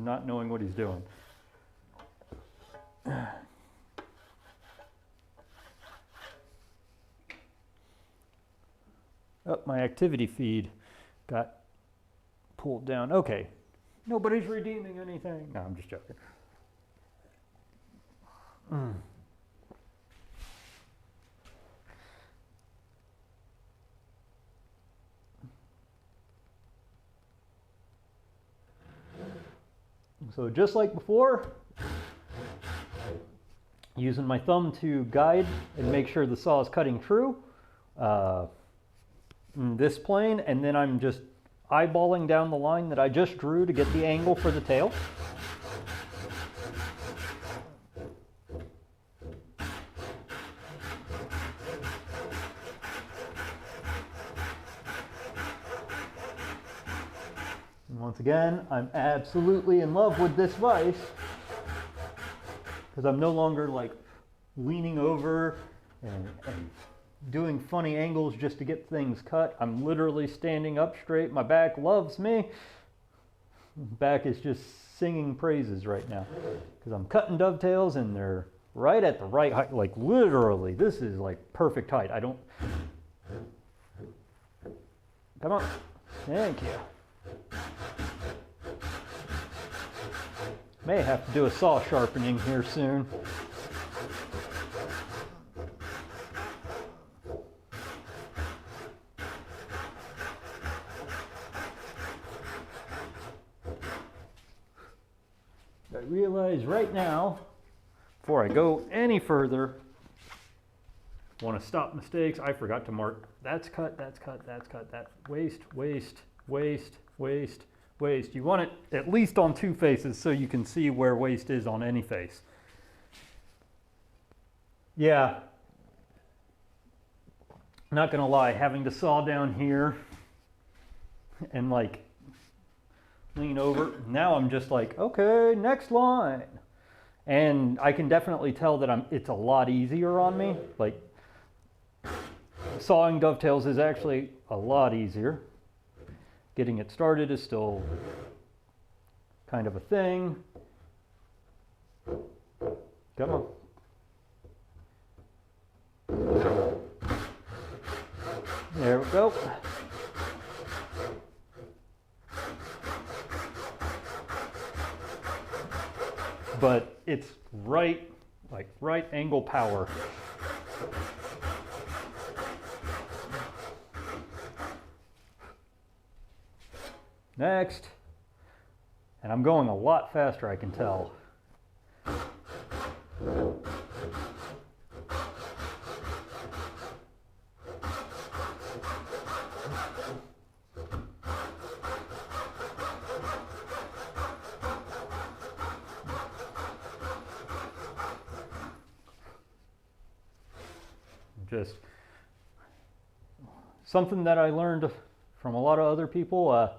not knowing what he's doing. Oh, my activity feed got pulled down. Okay, nobody's redeeming anything. No, I'm just joking. So just like before, using my thumb to guide and make sure the saw is cutting true in this plane, and then I'm just eyeballing down the line that I just drew to get the angle for the tail. And once again, I'm absolutely in love with this vise because I'm no longer like leaning over and doing funny angles just to get things cut. I'm literally standing up straight. My back loves me. Back is just singing praises right now because I'm cutting dovetails and they're right at the right height. Like literally, this is like perfect height. I don't. Come on. Thank you. May have to do a saw sharpening here soon. I realize right now, before I go any further, want to stop mistakes. I forgot to mark That's cut, that's cut, that's cut, that waste, waste, waste, waste, waste. You want it at least on 2 faces so you can see where waste is on any face. Yeah, not gonna lie, having to saw down here and like lean over, now I'm just like, okay, next line. And I can definitely tell that it's a lot easier on me. Like, sawing dovetails is actually a lot easier. Getting it started is still kind of a thing. Come on. There we go. But it's right angle power. Next. And I'm going a lot faster, I can tell. Just something that I learned from a lot of other people.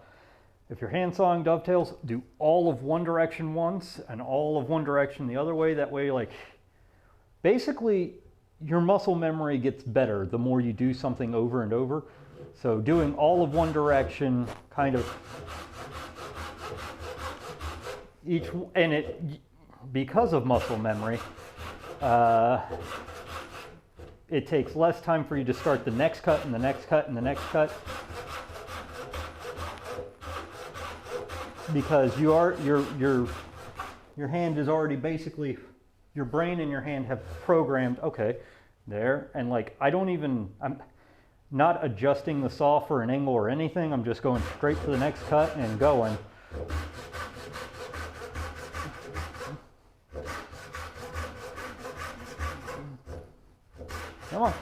If you're hand sawing dovetails, do all of one direction once and all of one direction the other way. That way, like, basically your muscle memory gets better the more you do something over and over. So doing all of one direction, kind of because of muscle memory, it takes less time for you to start the next cut and the next cut and the next cut, because your hand is already basically, your brain and your hand have programmed, okay, there, and like I'm not adjusting the saw for an angle or anything. I'm just going straight to the next cut and going. Come on.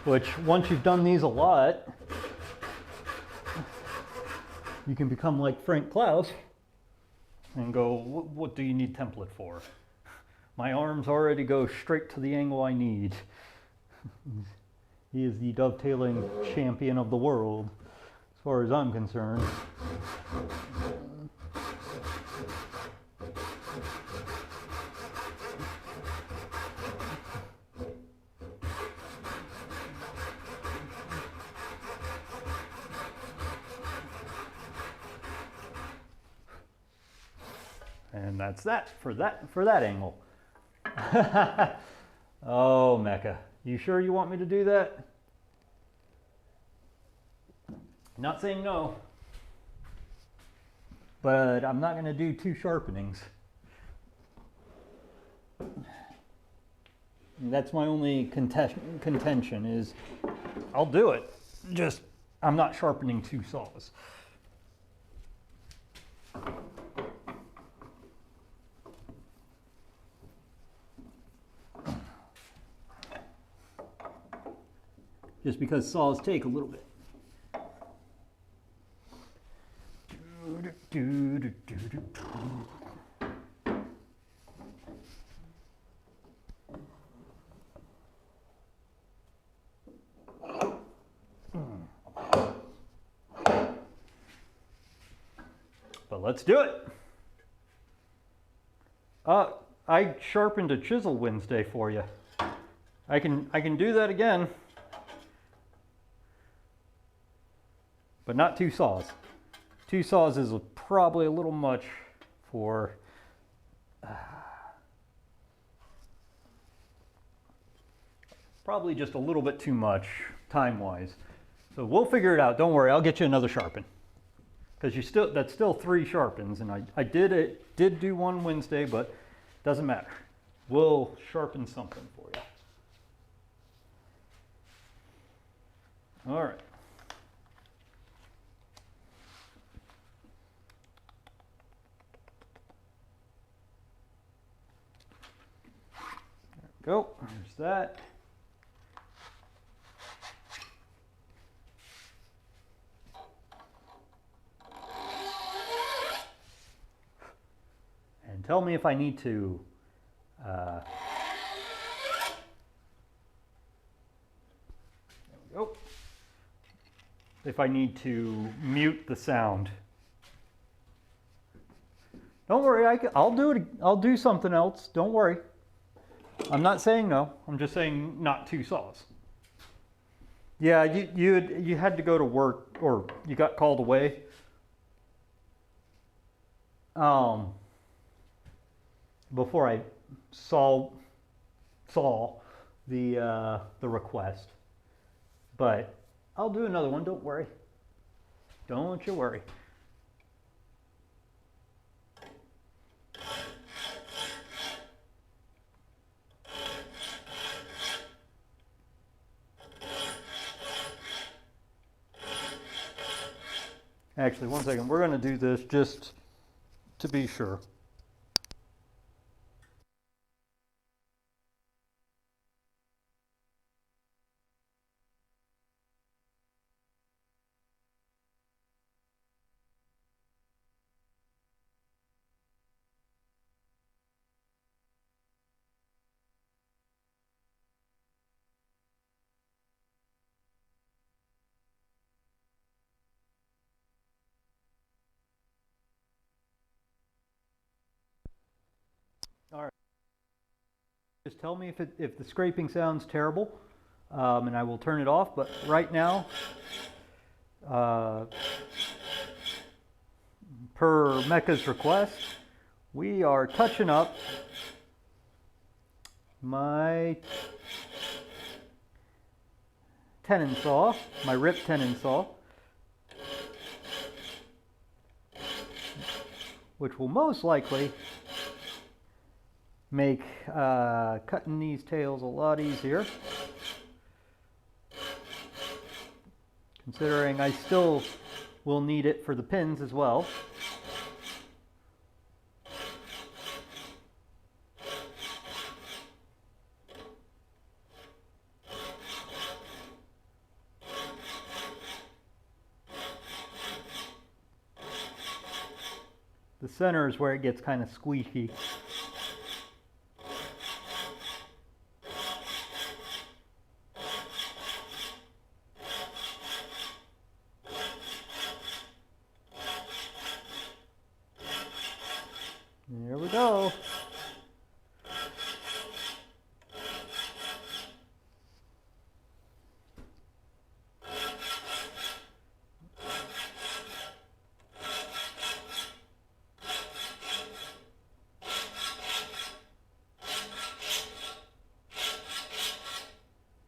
Which, once you've done these a lot, you can become like Frank Klaus and go, what do you need template for? My arms already go straight to the angle I need. He is the dovetailing champion of the world, as far as I'm concerned. And that's that for that angle. Oh, Mecca, you sure you want me to do that? Not saying no, but I'm not going to do 2 sharpenings. And that's my only contention is I'll do it, just I'm not sharpening 2 saws. Just because saws take a little bit. But let's do it. I sharpened a chisel Wednesday for you. I can do that again. But not 2 saws. 2 saws is probably a little much for probably just a little bit too much time-wise. So we'll figure it out. Don't worry, I'll get you another sharpen. Because that's still 3 sharpens, and I did do one Wednesday, but doesn't matter. We'll sharpen something for you. All right. There we go. There's that. And tell me if I need to there we go. If I need to mute the sound. Don't worry, I'll do it. I'll do something else. Don't worry. I'm not saying no. I'm just saying not 2 saws. Yeah, you had to go to work, or you got called away. Before I saw the request, but I'll do another one. Don't worry. Don't you worry. Actually, one second. We're going to do this just to be sure. All right. Just tell me if the scraping sounds terrible, and I will turn it off. But right now, per Mecca's request, we are touching up my tenon saw, my rip tenon saw, which will most likely make cutting these tails a lot easier, considering I still will need it for the pins as well. The center is where it gets kind of squeaky. There we go.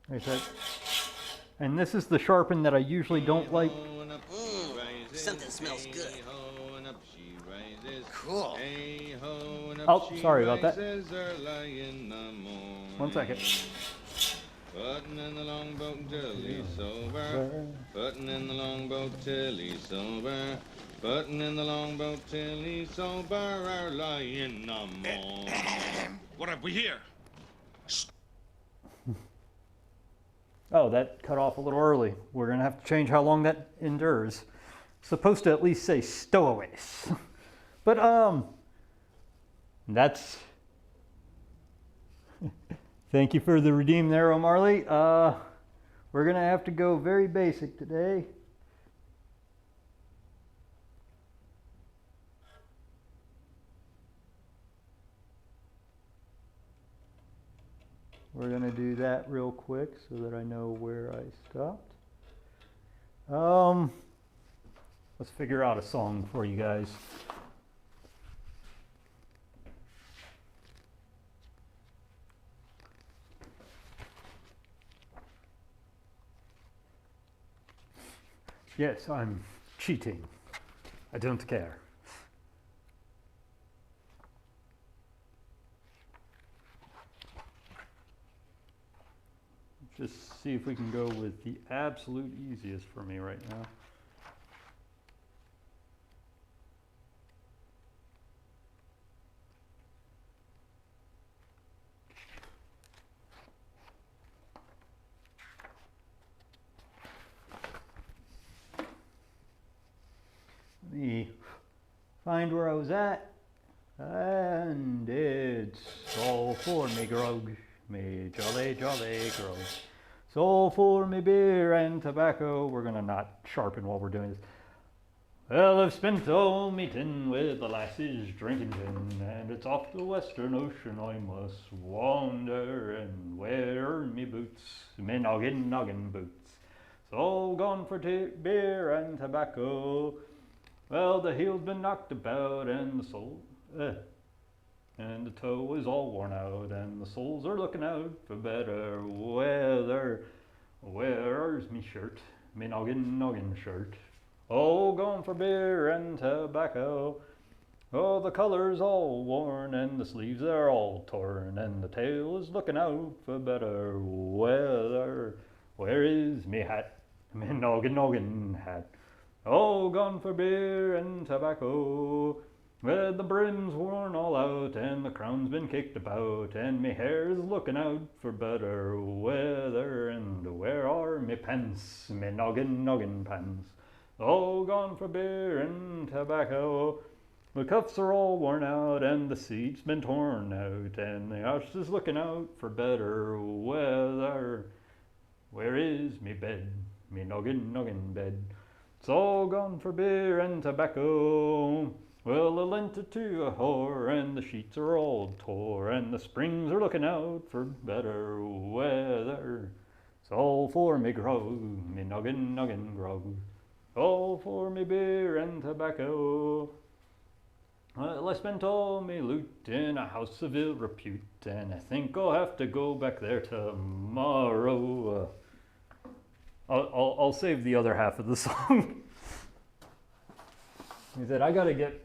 Like that. And this is the sharpen that I usually don't like. Something smells good. Cool. Oh, sorry about that. One second. Putting in the longboat until he's sober. Putting in the longboat till he's sober. Putting in the longboat till he's sober. Early in the morning. What have we here? Oh, that cut off a little early. We're gonna have to change how long that endures. Supposed to at least say stowaways. But that's thank you for the redeem there, O'Marley. We're gonna have to go very basic today. We're gonna do that real quick so that I know where I stopped. Let's figure out a song for you guys. Yes, I'm cheating. I don't care. just see if we can go with the absolute easiest for me right now. Let me find where I was at, and it's all for me grog, me jolly jolly grog. It's all for me beer and tobacco. We're gonna not sharpen while we're doing this. Well, I've spent all me tin with the lasses drinking gin, and it's off the western ocean I must wander and wear me boots, me noggin boots. It's all gone for beer and tobacco. Well, the heel's been knocked about and the sole, and the toe is all worn out, and the soles are looking out for better weather. Where's me shirt, me noggin shirt? Oh, gone for beer and tobacco. Oh, the color's all worn, and the sleeves are all torn, and the tail is looking out for better weather. Where is me hat, me noggin hat? Oh, gone for beer and tobacco. Well, the brim's worn all out, and the crown's been kicked about, and me hair's looking out for better weather. And where are me pants, me noggin pants? Oh, gone for beer and tobacco. The cuffs are all worn out, and the seat's been torn out, and the house is looking out for better weather. Where is me bed, me noggin bed? It's all gone for beer and tobacco. Well, I lent it to a whore, and the sheets are all tore, and the springs are looking out for better weather. It's all for me grog, me noggin grog. All for me beer and tobacco. Well, I spent all me loot in a house of ill repute, and I think I'll have to go back there tomorrow. I'll save the other half of the song. He said, I gotta get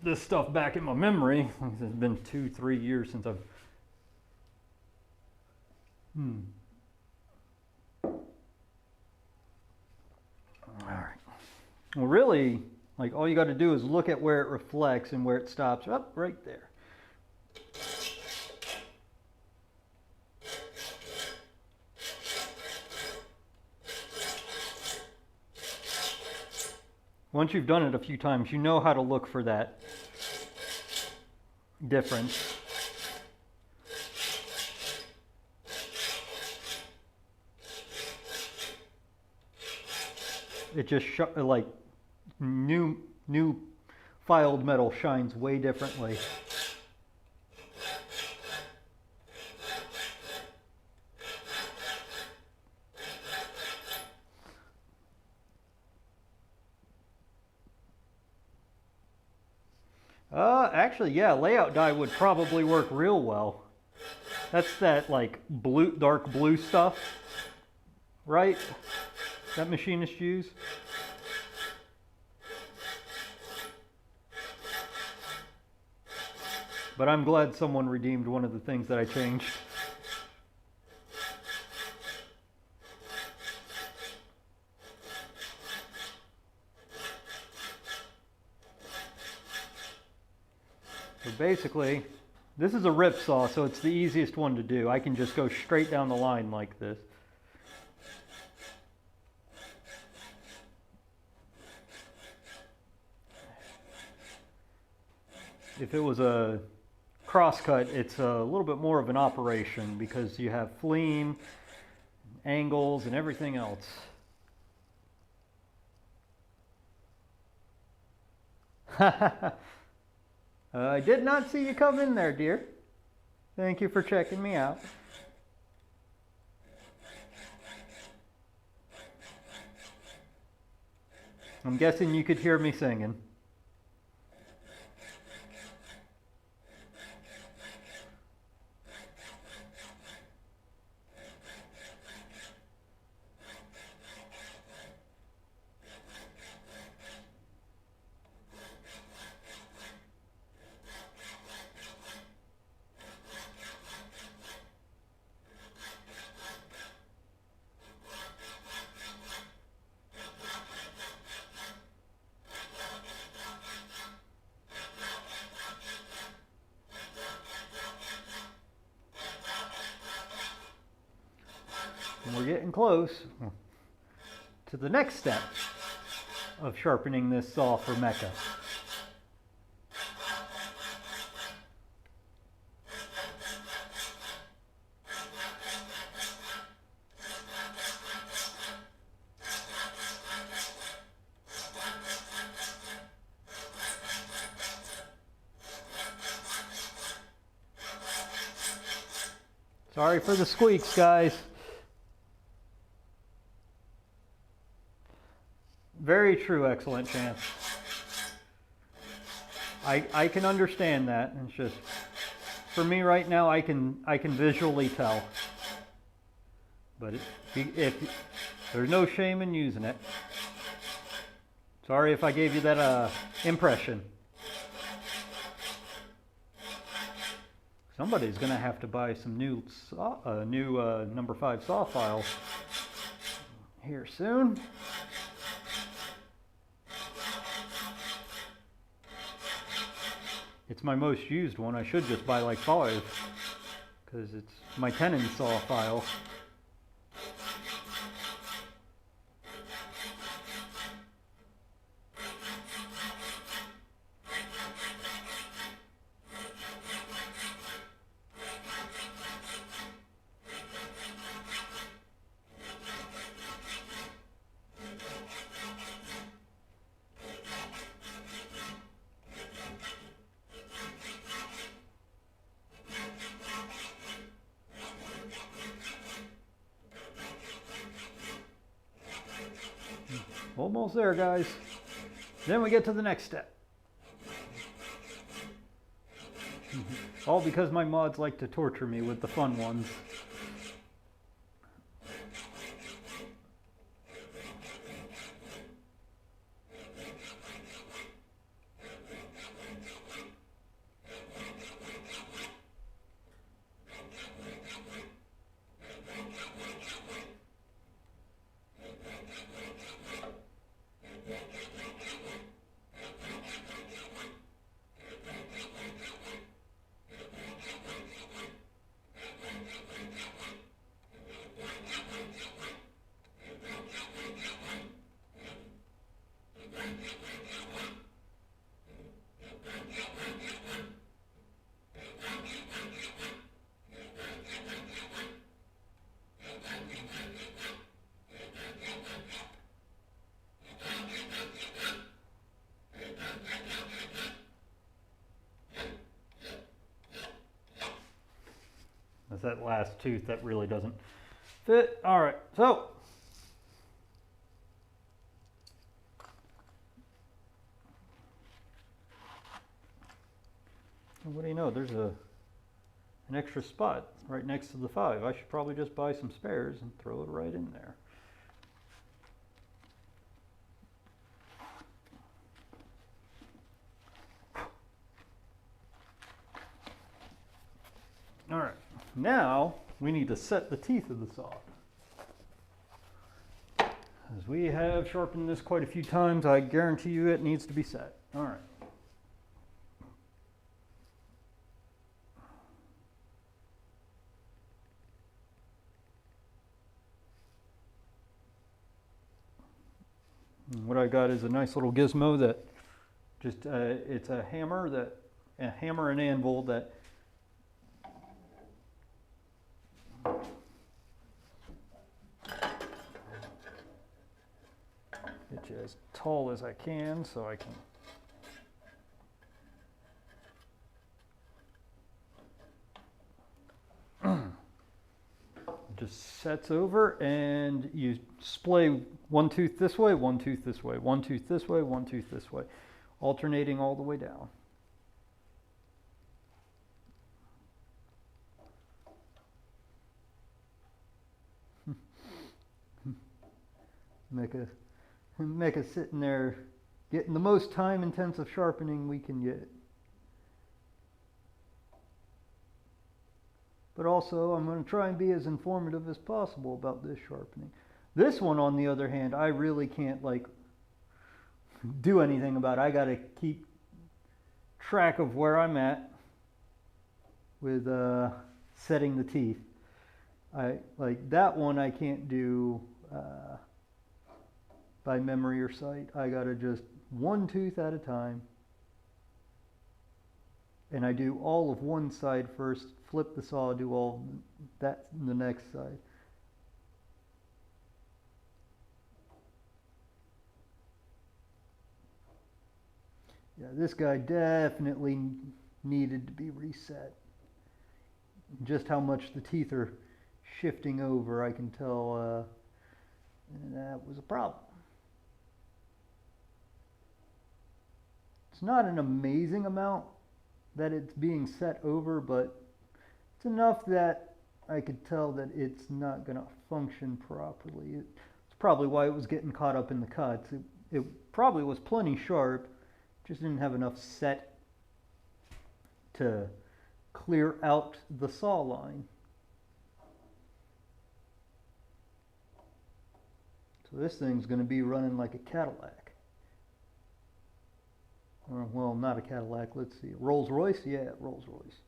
this stuff back in my memory. It's been 2-3 years since I've... Alright. Well, really, like, all you gotta do is look at where it reflects and where it stops. Up, right there. Once you've done it a few times, you know how to look for that difference. It just like new filed metal shines way differently. Actually, yeah, layout dye would probably work real well. That's that like blue, dark blue stuff, right? That machinists use. But I'm glad someone redeemed one of the things that I changed. So basically, this is a rip saw, so it's the easiest one to do. I can just go straight down the line like this. If it was a crosscut, it's a little bit more of an operation because you have fleam, angles, and everything else. I did not see you come in there, dear. Thank you for checking me out. I'm guessing you could hear me singing. getting close to the next step of sharpening this saw for mecha. Sorry for the squeaks, guys. Very true, excellent chance. I can understand that. It's just, for me right now, I can visually tell. But if there's no shame in using it. Sorry if I gave you that impression. Somebody's going to have to buy some new number 5 saw files here soon. It's my most used one. I should just buy like 5 because it's my tenon saw file. Almost there, guys. Then we get to the next step. All because my mods like to torture me with the fun ones. That's that last tooth that really doesn't fit. All right, so what do you know? There's an extra spot right next to the 5. I should probably just buy some spares and throw it right in there. All right, now we need to set the teeth of the saw. As we have sharpened this quite a few times, I guarantee you it needs to be set. All right. And what I got is a nice little gizmo that just, it's a hammer and anvil that get you as tall as I can so I can just sets over, and you splay one tooth this way, one tooth this way, one tooth this way, one tooth this way, alternating all the way down. Make us sitting there getting the most time intensive sharpening we can get. But also, I'm going to try and be as informative as possible about this sharpening. This one, on the other hand, I really can't like do anything about. I got to keep track of where I'm at with setting the teeth. like that one I can't do by memory or sight. I gotta just one tooth at a time. And I do all of one side first, flip the saw, do all that in the next side. Yeah, this guy definitely needed to be reset. Just how much the teeth are shifting over, I can tell that was a problem. It's not an amazing amount that it's being set over, but it's enough that I could tell that it's not going to function properly. It's probably why it was getting caught up in the cuts. It probably was plenty sharp, just didn't have enough set to clear out the saw line. So this thing's going to be running like a Cadillac. Or, well, not a Cadillac, let's see. Rolls Royce? Yeah, Rolls Royce.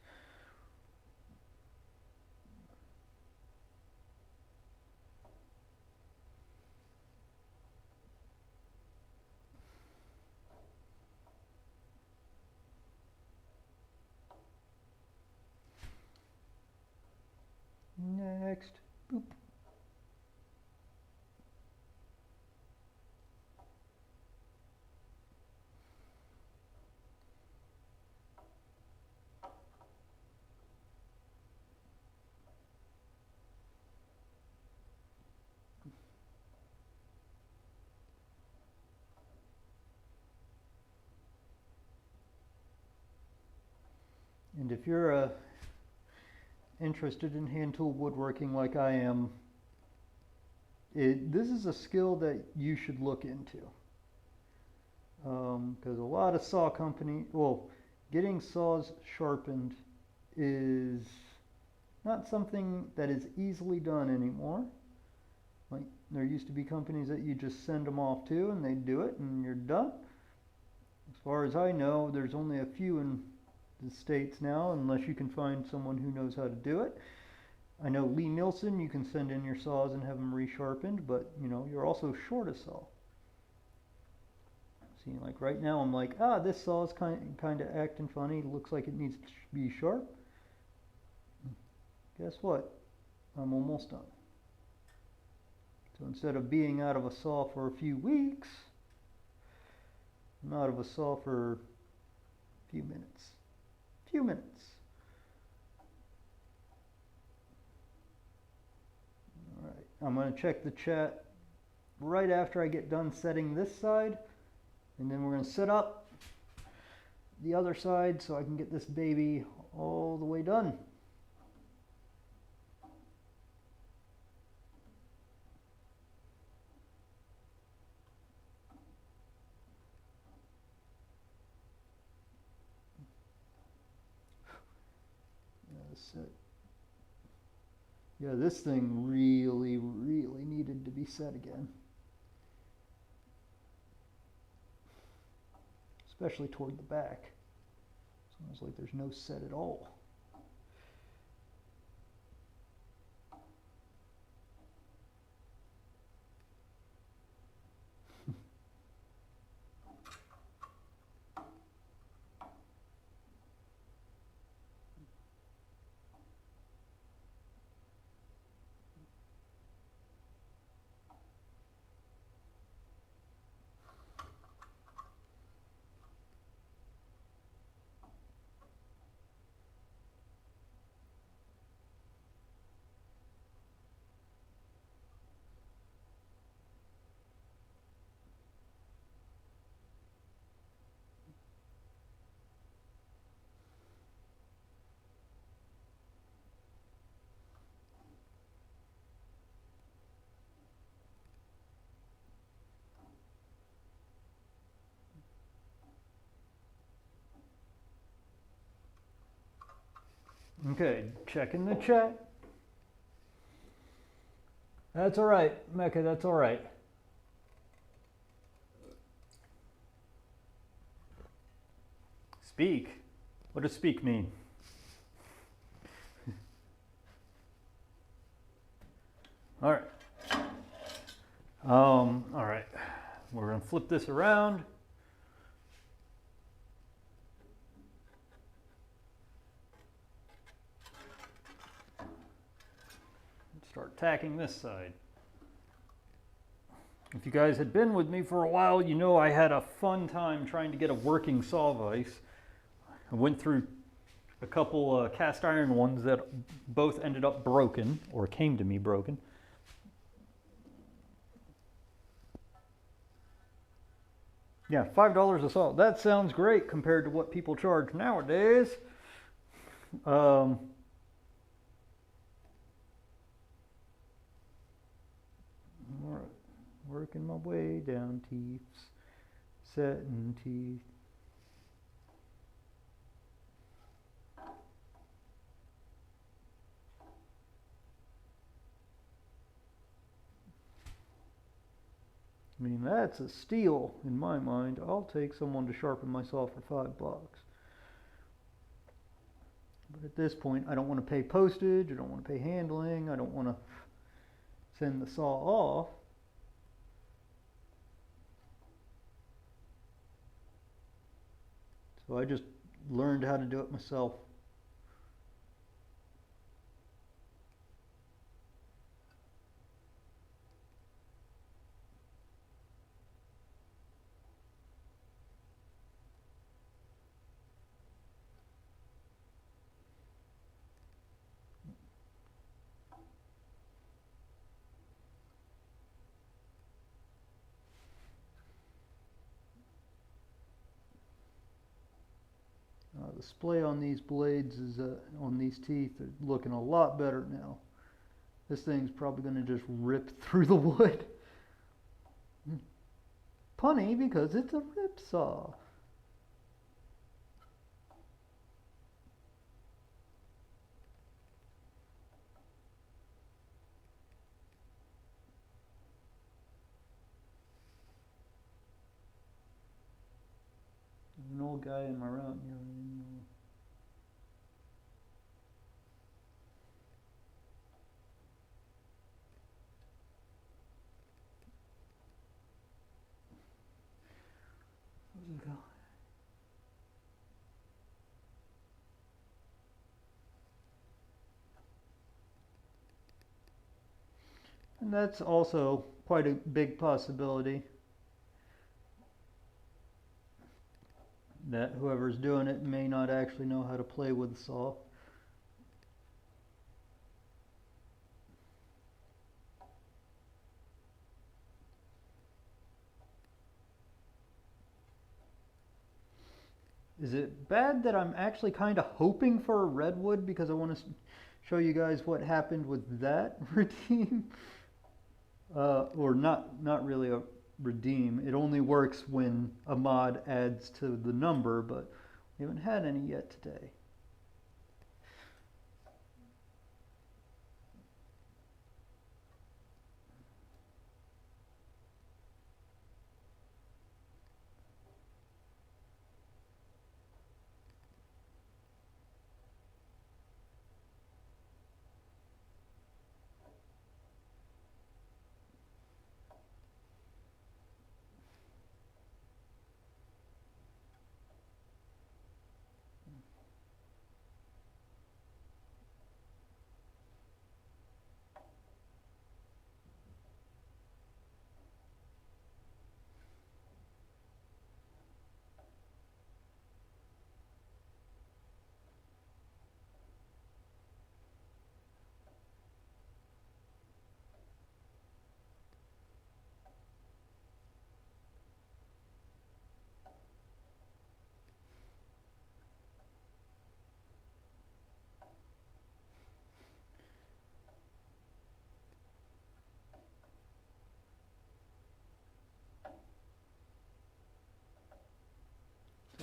Next. Boop. And if you're interested in hand tool woodworking like I am, this is a skill that you should look into. Because a lot of saw company, well, getting saws sharpened is not something that is easily done anymore. Like, there used to be companies that you just send them off to and they do it and you're done. As far as I know, there's only a few in the States now, unless you can find someone who knows how to do it. I know Lee Nielsen, you can send in your saws and have them resharpened, but you know, you're also short a saw. See, like right now I'm like, this saw is kind of acting funny, looks like it needs to be sharp. Guess what? I'm almost done. So instead of being out of a saw for a few weeks, I'm out of a saw for a few minutes. Few minutes. All right, I'm going to check the chat right after I get done setting this side, and then we're going to set up the other side so I can get this baby all the way done. Yeah, this thing really needed to be set again. Especially toward the back. It's almost like there's no set at all. Okay, checking the chat. That's all right, Mecca, that's all right. Speak? What does speak mean? All right, we're gonna flip this around. Start tacking this side. If you guys had been with me for a while, you know I had a fun time trying to get a working saw vise. I went through a couple cast iron ones that both ended up broken, or came to me broken. Yeah, $5 a saw. That sounds great compared to what people charge nowadays. Working my way down teeths, setting teeth. I mean, that's a steal in my mind. I'll take someone to sharpen my saw for $5. But at this point, I don't want to pay postage, I don't want to pay handling, I don't want to send the saw off. So I just learned how to do it myself. The splay on these blades is on these teeth are looking a lot better now. This thing's probably going to just rip through the wood. Punny because it's a rip saw. An old guy in my route, you know. Where's it go? And that's also quite a big possibility that whoever's doing it may not actually know how to play with the saw. Is it bad that I'm actually kind of hoping for a redwood because I want to show you guys what happened with that redeem? Or not really a redeem. It only works when a mod adds to the number, but we haven't had any yet today.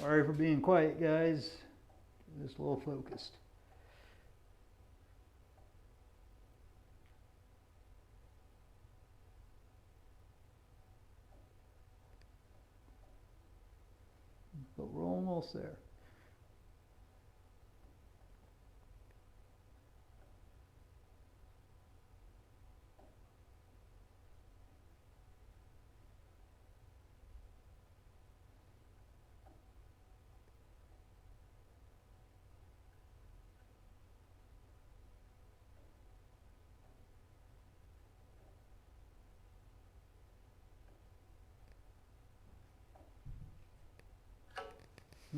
Sorry for being quiet, guys. Just a little focused. But we're almost there.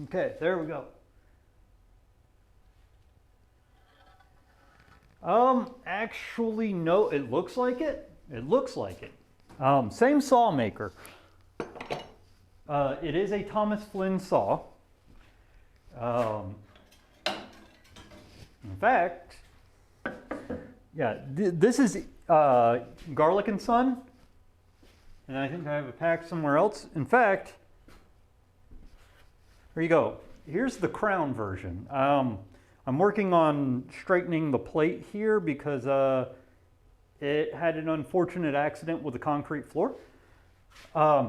Okay, there we go. Actually, no, it looks like it. It looks like it. Same saw maker. It is a Thomas Flynn saw. In fact, yeah, this is Garlic and Son, and I think I have a pack somewhere else. In fact, here you go. Here's the crown version. I'm working on straightening the plate here because it had an unfortunate accident with the concrete floor.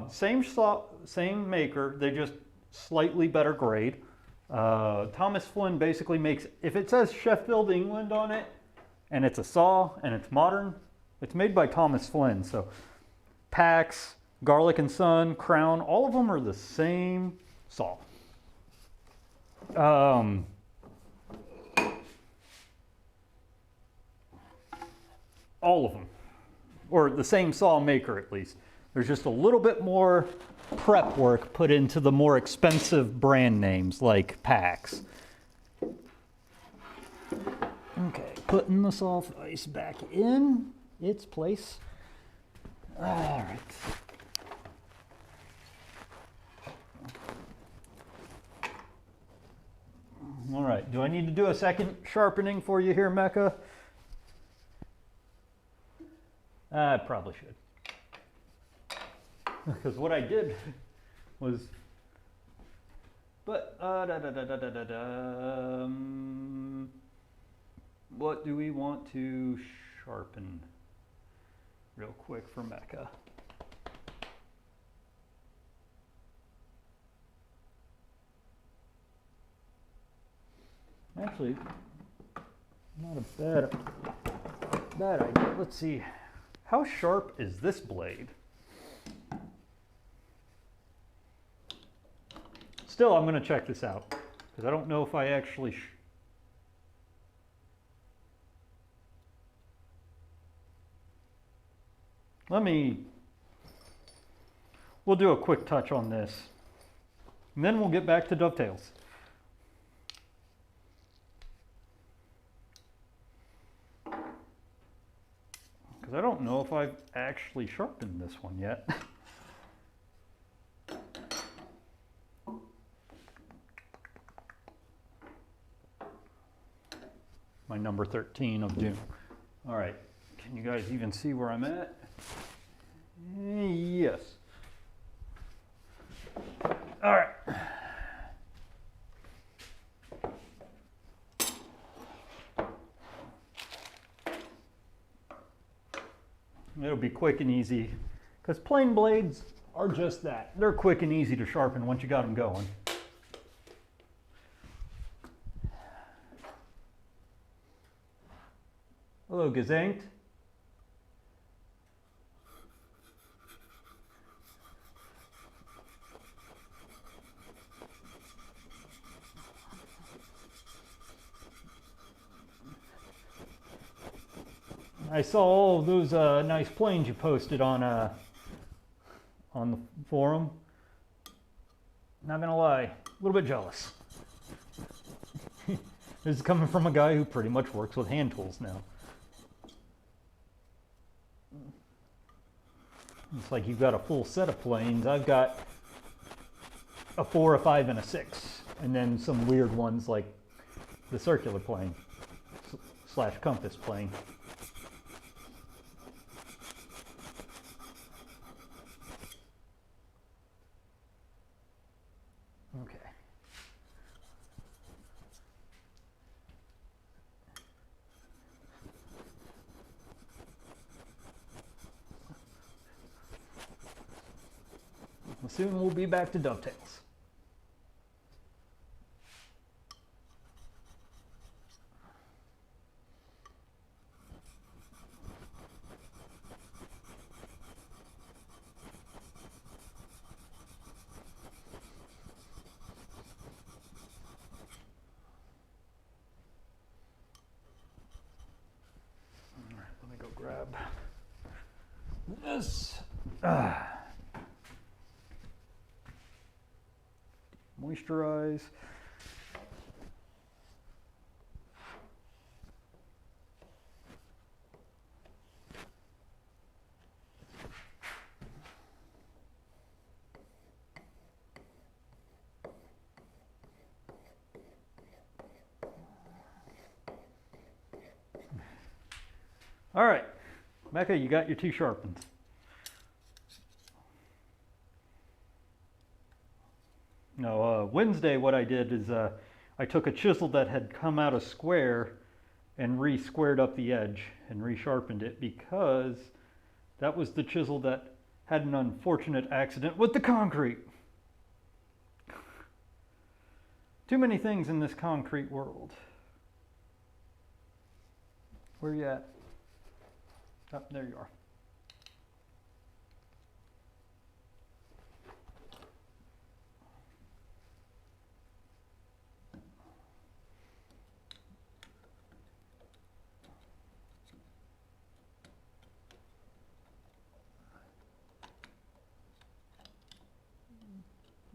Same saw, same maker, they just slightly better grade. Thomas Flynn basically makes, if it says Sheffield, England on it, and it's a saw and it's modern, it's made by Thomas Flynn. So Pax, Garlic and Son, Crown, all of them are the same saw. All of them, or the same saw maker at least. There's just a little bit more prep work put into the more expensive brand names like Pax. Okay, putting the soft ice back in its place. All right. All right, do I need to do a second sharpening for you here, Mecca? I probably should. Because what I did was, but, what do we want to sharpen real quick for Mecca? Actually, not a bad idea. Let's see. How sharp is this blade? Still, I'm going to check this out because I don't know if I actually. We'll do a quick touch on this and then we'll get back to dovetails. Because I don't know if I've actually sharpened this one yet. My number 13 of doom. All right, can you guys even see where I'm at? Yes. All right. It'll be quick and easy because plain blades are just that. They're quick and easy to sharpen once you got them going. Hello, Gazankt. I saw all of those nice planes you posted on the forum. Not gonna lie, a little bit jealous. This is coming from a guy who pretty much works with hand tools now. It's like you've got a full set of planes. I've got a 4, a 5, and a 6, and then some weird ones like the circular plane / compass plane. Okay. Soon we'll be back to dovetails. All right, let me go grab this. Moisture moisturize. All right, Mecca, you got your 2 sharpens. Now, Wednesday what I did is I took a chisel that had come out a square and re-squared up the edge and re-sharpened it because that was the chisel that had an unfortunate accident with the concrete. Too many things in this concrete world. Where you at? Oh, there you are.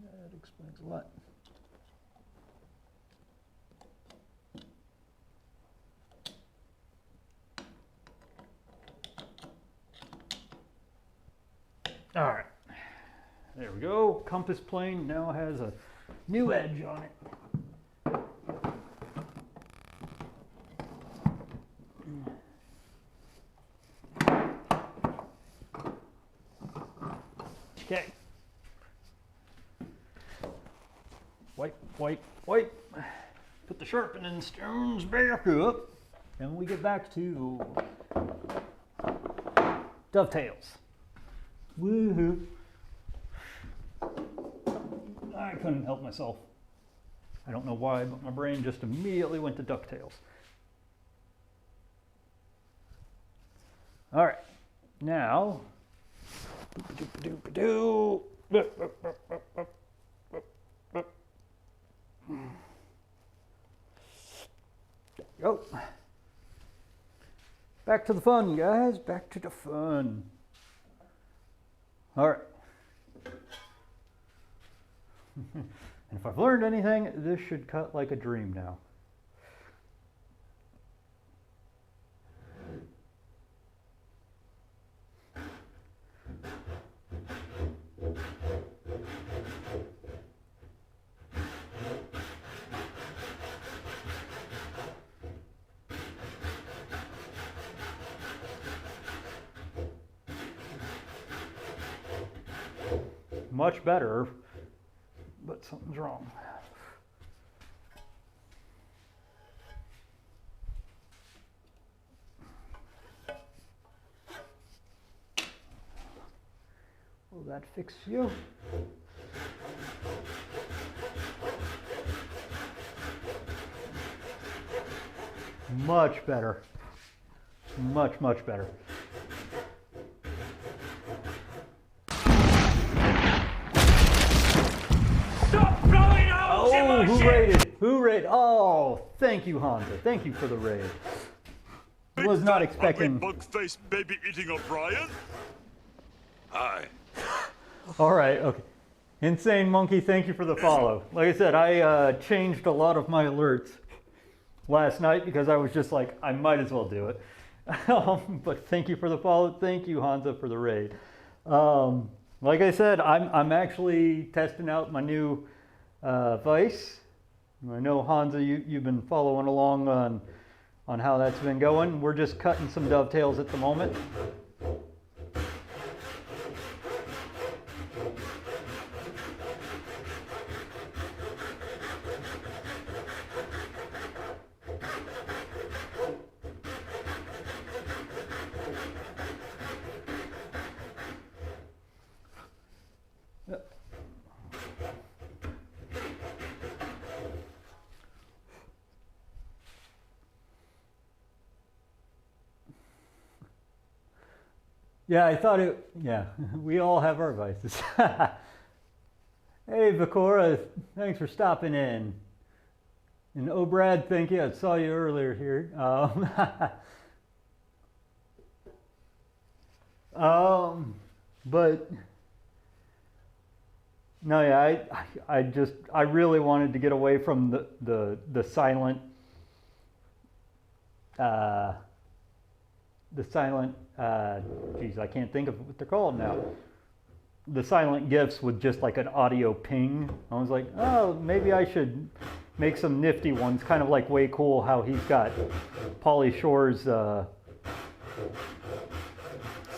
That explains a lot. All right, there we go. Compass plane now has a new edge on it. Okay. Wipe, wipe, wipe. Put the sharpening stones back up, and we get back to dovetails. Woohoo! I couldn't help myself. I don't know why, but my brain just immediately went to DuckTales. All right, now, boop-a-doop-a-doop-a-doo. There we go. Back to the fun, guys. Back to the fun. All right. And if I've learned anything, this should cut like a dream now. Much better, but something's wrong. Will that fix you? Much better. Much, much better. Oh, who raided? Who raided? Oh, thank you, Honda. Thank you for the raid. Was not expecting. Bug-faced baby-eating O'Brien? Hi. All right, okay. Insane Monkey, thank you for the follow. Like I said, I changed a lot of my alerts last night because I was just like, I might as well do it. But thank you for the follow. Thank you, Hansa, for the raid. Like I said, I'm actually testing out my new vise. I know, Hansa, you've been following along on how that's been going. We're just cutting some dovetails at the moment. Yeah, I thought it, yeah, we all have our vices. Hey, Vicora, thanks for stopping in. And oh, Brad, thank you. I saw you earlier here. But No, yeah, I really wanted to get away from the silent, uh, geez, I can't think of what they're called now. The silent GIFs with just like an audio ping. I was like, oh, maybe I should make some nifty ones, kind of like Way Cool, how he's got Pauly Shore's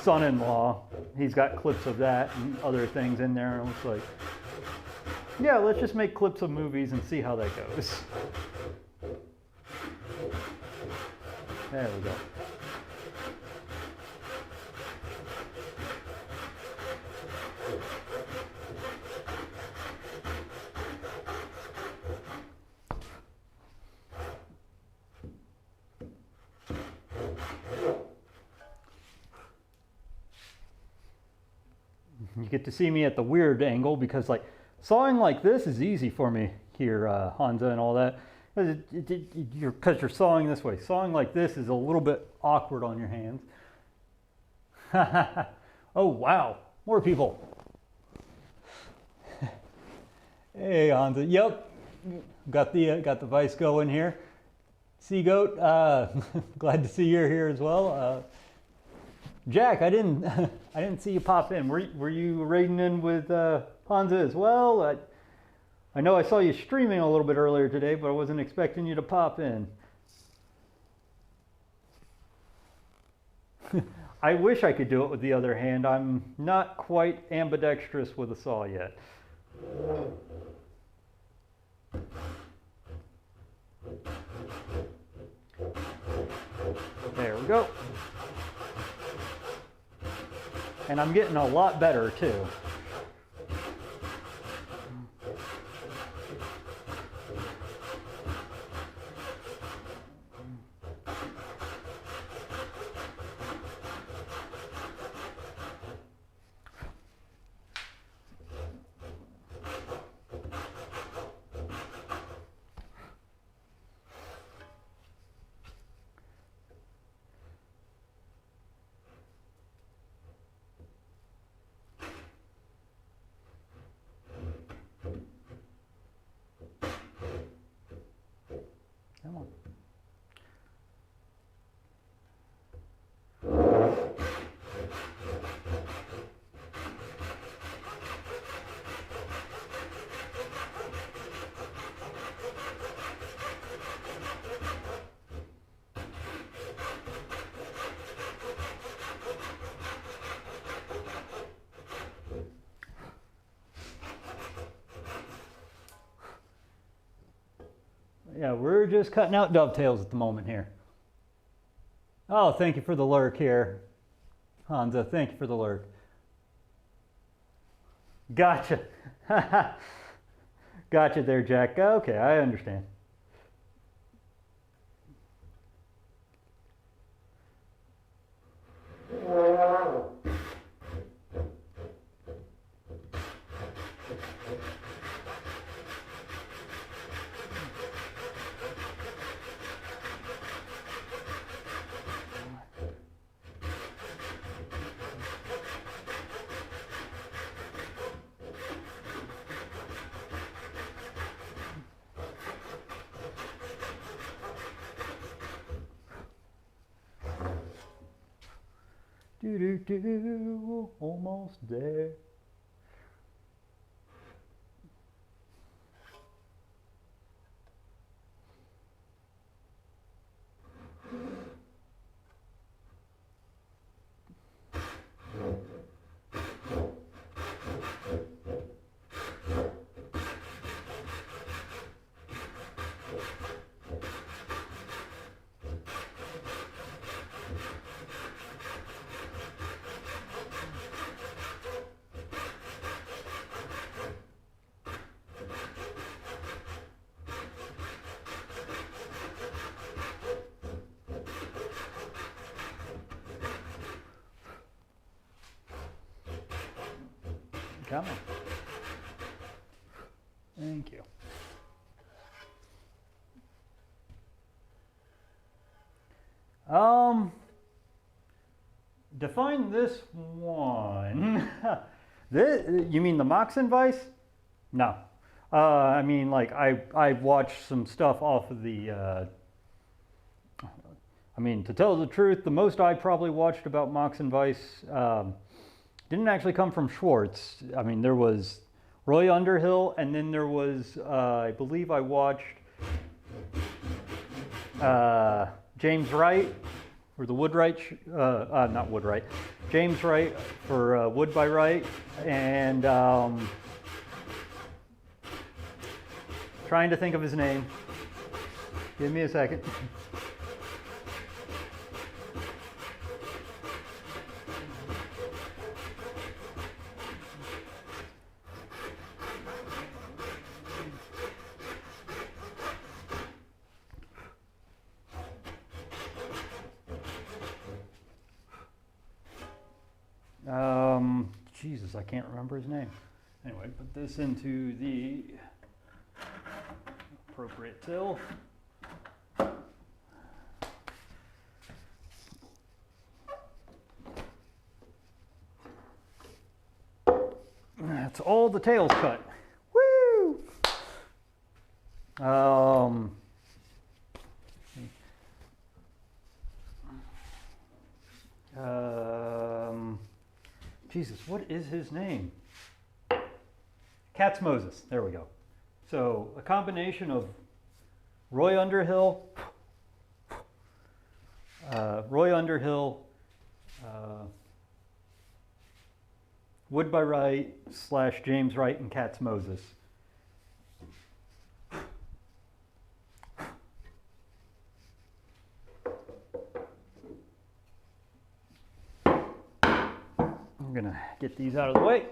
son-in-law. He's got clips of that and other things in there. And I was like, yeah, let's just make clips of movies and see how that goes. There we go. You get to see me at the weird angle because like sawing like this is easy for me here, Hansa and all that. Because you're sawing this way. Sawing like this is a little bit awkward on your hands. Oh wow, more people. Hey Hansa, yep, got the vice going here. Sea Goat, glad to see you're here as well. Jack, I didn't see you pop in. Were you raiding in with Hansa as well? I know I saw you streaming a little bit earlier today, but I wasn't expecting you to pop in. I wish I could do it with the other hand. I'm not quite ambidextrous with a saw yet. There we go. And I'm getting a lot better too. Come on. Yeah, we're just cutting out dovetails at the moment here. Oh, thank you for the lurk here, Hansa. Thank you for the lurk. Gotcha. Gotcha there, Jack. Okay, I understand. Do, almost there. Come on. Thank you. Define this one. You mean the Moxon vice? No. I mean, like, I've watched some stuff off of the, I mean, to tell the truth, the most I probably watched about Mox and Vice didn't actually come from Schwartz. I mean, there was Roy Underhill, and then there was, I believe I watched James Wright, or the Woodwright, not Woodwright, James Wright for Wood by Wright, and trying to think of his name. Give me a second. Jesus, I can't remember his name. Anyway, put this into the appropriate till. That's all the tails cut. Woo! Jesus, what is his name? Katz Moses. There we go. So a combination of Roy Underhill, Wood by Wright / James Wright and Katz Moses. I'm gonna get these out of the way.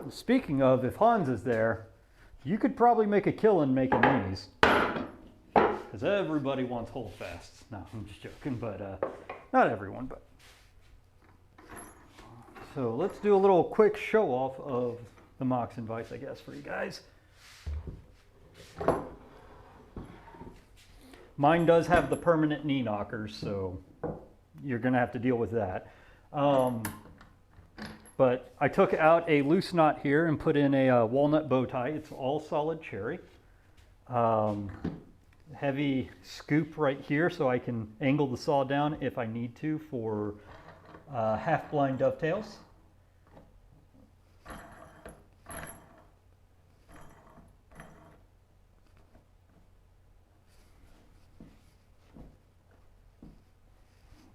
Speaking of, if Hans is there, you could probably make a killing making these. Because everybody wants holdfasts. No, I'm just joking, but not everyone, but. So let's do a little quick show off of the Mox and Vice, I guess, for you guys. Mine does have the permanent knee knockers, so you're gonna have to deal with that. But I took out a loose knot here and put in a walnut bow tie. It's all solid cherry. Heavy scoop right here so I can angle the saw down if I need to for half-blind dovetails.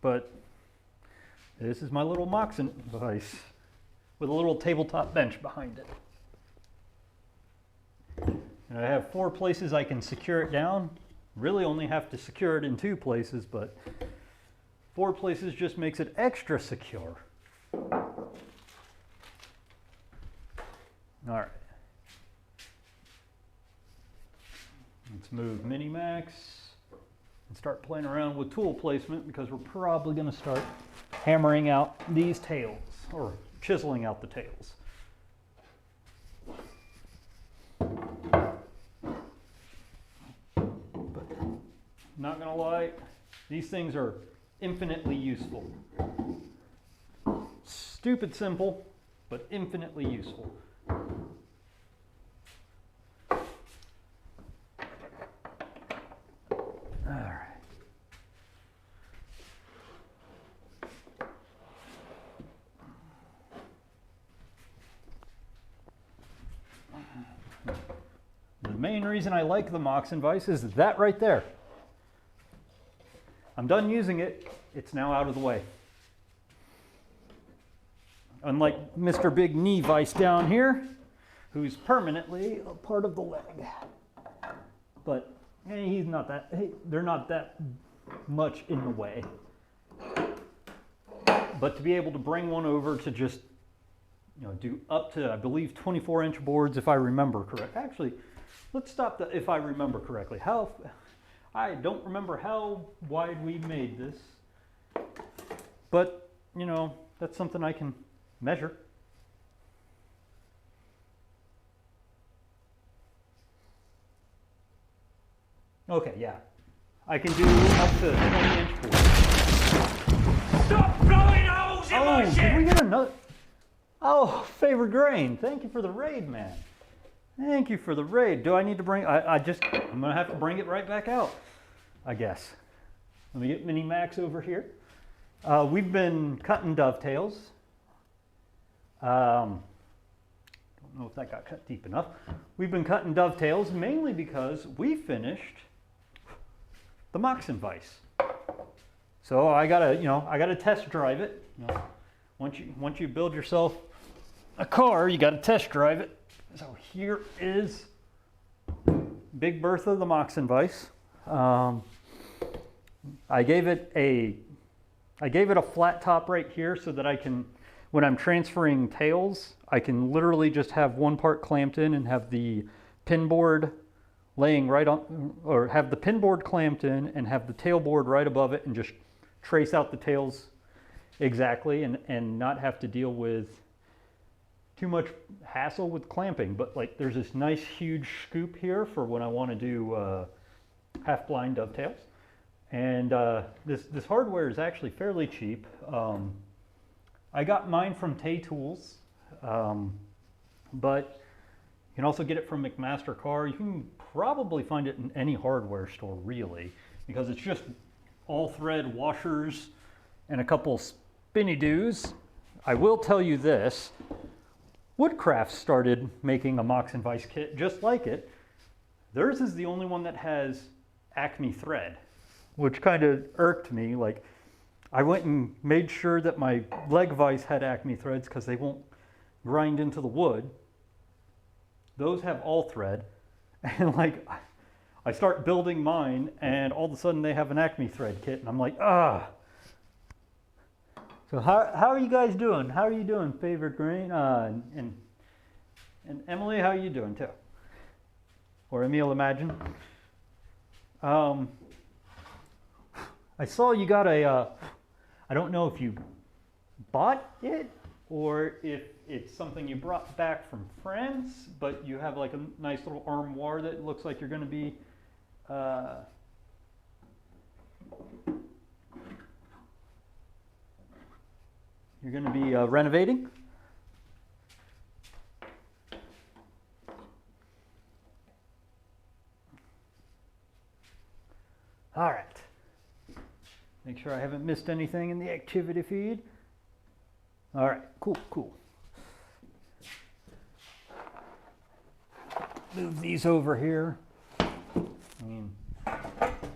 But this is my little Mox and Vice with a little tabletop bench behind it. And I have 4 places I can secure it down. Really only have to secure it in 2 places, but 4 places just makes it extra secure. All right. Let's move Mini-Max and start playing around with tool placement because we're probably going to start hammering out these tails or chiseling out the tails. But not gonna lie, these things are infinitely useful. Stupid simple, but infinitely useful. The main reason I like the Mox and Vice is that right there. I'm done using it. It's now out of the way. Unlike Mr. Big Knee Vice down here, who's permanently a part of the leg. But he's not that, they're not that much in the way. But to be able to bring one over to just, do up to, I believe, 24-inch boards, if I remember correct. Actually, let's stop the if I remember correctly. I don't remember how wide we made this, but, that's something I can measure. Okay, yeah. I can do up to 20-inch boards. Stop blowing holes in my Oh, ship! did we get another? Oh, favorite grain. Thank you for the raid, man. Thank you for the raid. Do I need to bring, I'm gonna have to bring it right back out, I guess. Let me get Mini Max over here. We've been cutting dovetails. Don't know if that got cut deep enough. We've been cutting dovetails mainly because we finished the Moxon vise. So I gotta test drive it. You know, once you build yourself a car, you gotta test drive it. So here is Big Bertha, the Moxon vise. I gave it a flat top right here so that I can, when I'm transferring tails, I can literally just have one part clamped in and have the pin board laying right on, or have the pin board clamped in and have the tail board right above it and just trace out the tails exactly and not have to deal with too much hassle with clamping. But like there's this nice huge scoop here for when I want to do half blind dovetails. And this hardware is actually fairly cheap. I got mine from Tay Tools, but you can also get it from McMaster Car. You can probably find it in any hardware store really, because it's just all thread washers and a couple spinny doos. I will tell you this, Woodcraft started making a Moxon vise kit just like it. Theirs is the only one that has Acme thread, which kind of irked me. Like, I went and made sure that my leg vise had Acme threads because they won't grind into the wood. Those have all thread. And like, I start building mine and all of a sudden they have an Acme thread kit and I'm like, ah. So how are you guys doing? How are you doing, favorite grain? And Emily, how are you doing too? Or Emil, imagine. I saw you got a, I don't know if you bought it or if it's something you brought back from France, but you have like a nice little armoire that looks like you're going to be renovating. All right. Make sure I haven't missed anything in the activity feed. All right, cool. Move these over here. I mean,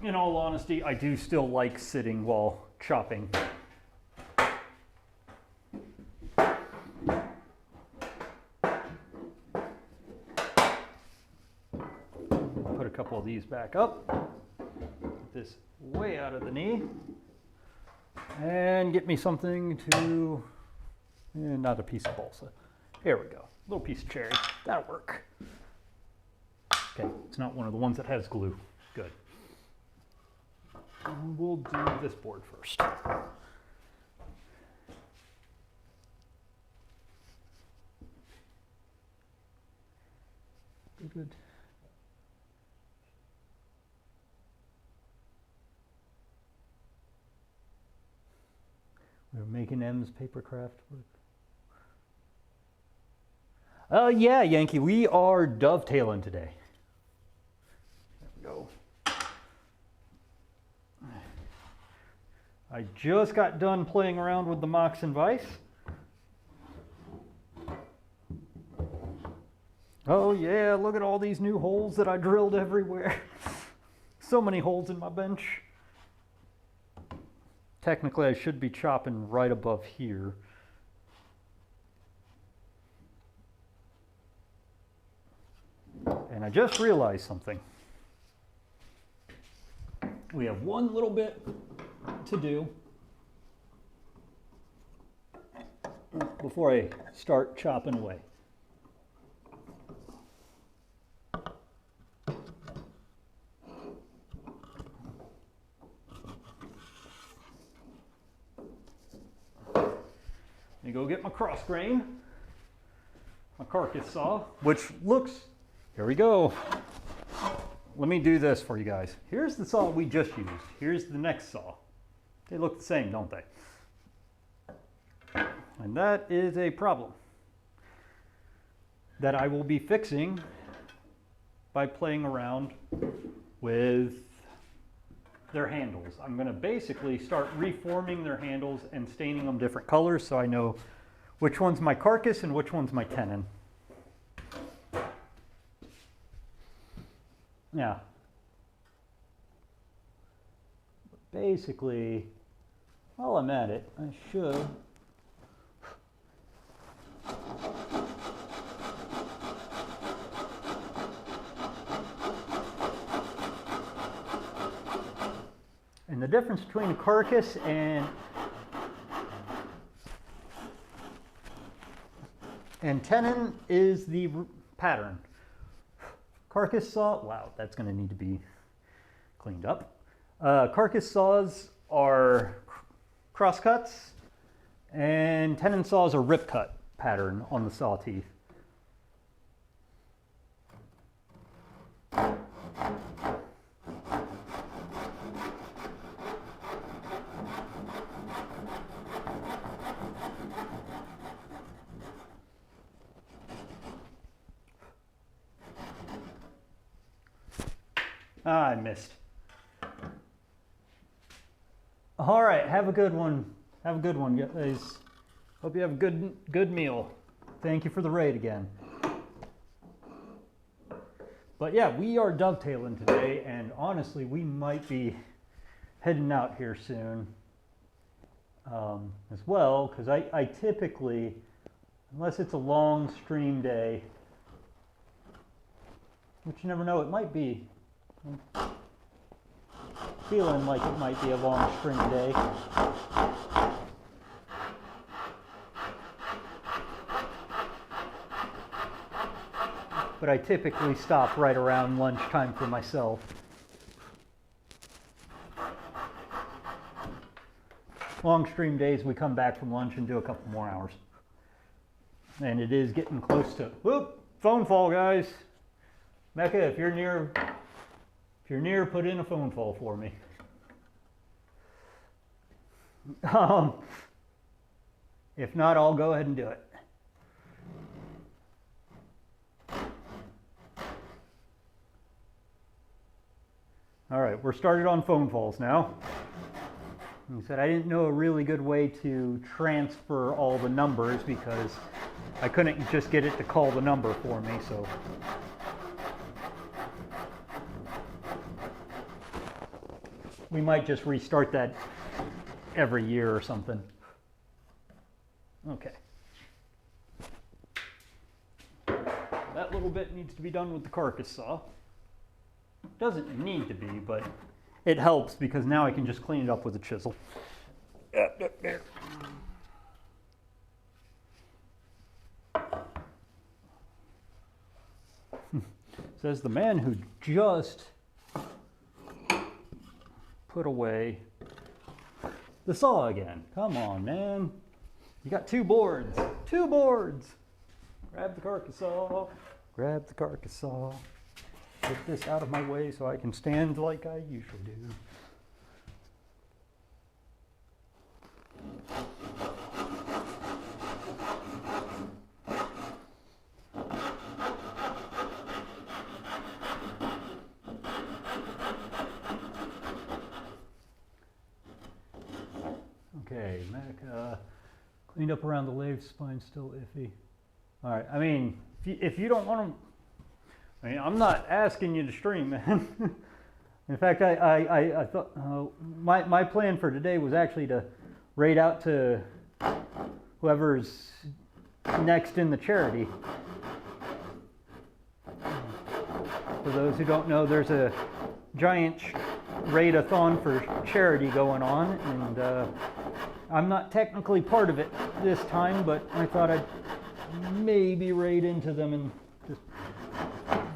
in all honesty, I do still like sitting while chopping. Put a couple of these back up. Get this way out of the knee. And get me something to, not a piece of balsa. Here we go, a little piece of cherry, that'll work. Okay, it's not one of the ones that has glue, good. And we'll do this board first. Good. We're making M's papercraft work. Yeah, Yankee, we are dovetailing today. There we go. I just got done playing around with the Moxon vise. Oh yeah, look at all these new holes that I drilled everywhere. So many holes in my bench. Technically, I should be chopping right above here. And I just realized something. We have one little bit to do before I start chopping away. Let me go get my cross grain, my carcass saw, which looks, here we go. Let me do this for you guys. Here's the saw we just used. Here's the next saw. They look the same, don't they? And that is a problem. that I will be fixing by playing around with their handles. I'm going to basically start reforming their handles and staining them different colors so I know which one's my carcass and which one's my tenon. Yeah. Basically, while I'm at it, I should and the difference between a carcass and tenon is the pattern. Carcass saw, wow, that's going to need to be cleaned up. Carcass saws are cross cuts, and tenon saws are rip cut pattern on the saw teeth. Ah, I missed. All right, have a good one. Have a good one, guys. Hope you have a good meal. Thank you for the raid again. But yeah, we are dovetailing today, and honestly, we might be heading out here soon as well, because I typically, unless it's a long stream day, which you never know, it might be. I'm feeling like it might be a long stream day. But I typically stop right around lunchtime for myself. Long stream days, we come back from lunch and do a couple more hours. And it is getting close to, whoop, phone fall, guys. Mecca, if you're near, put in a phone fall for me. If not, I'll go ahead and do it. All right, we're started on phone falls now. He said I didn't know a really good way to transfer all the numbers because I couldn't just get it to call the number for me, so. We might just restart that every year or something. Okay. That little bit needs to be done with the carcass saw. Doesn't need to be, but it helps because now I can just clean it up with a chisel. There. Says the man who just put away the saw again. Come on, man. You got two boards. Two boards. Grab the carcass saw. Grab the carcass saw. Get this out of my way so I can stand like I usually do. Okay, Mac, cleaned up around the lathe spine, still iffy. All right, I mean, if you don't want to, I mean, I'm not asking you to stream, man. In fact, I thought my plan for today was actually to raid out to whoever's next in the charity. For those who don't know, there's a giant raid-a-thon for charity going on, and I'm not technically part of it this time, but I thought I'd maybe raid into them and just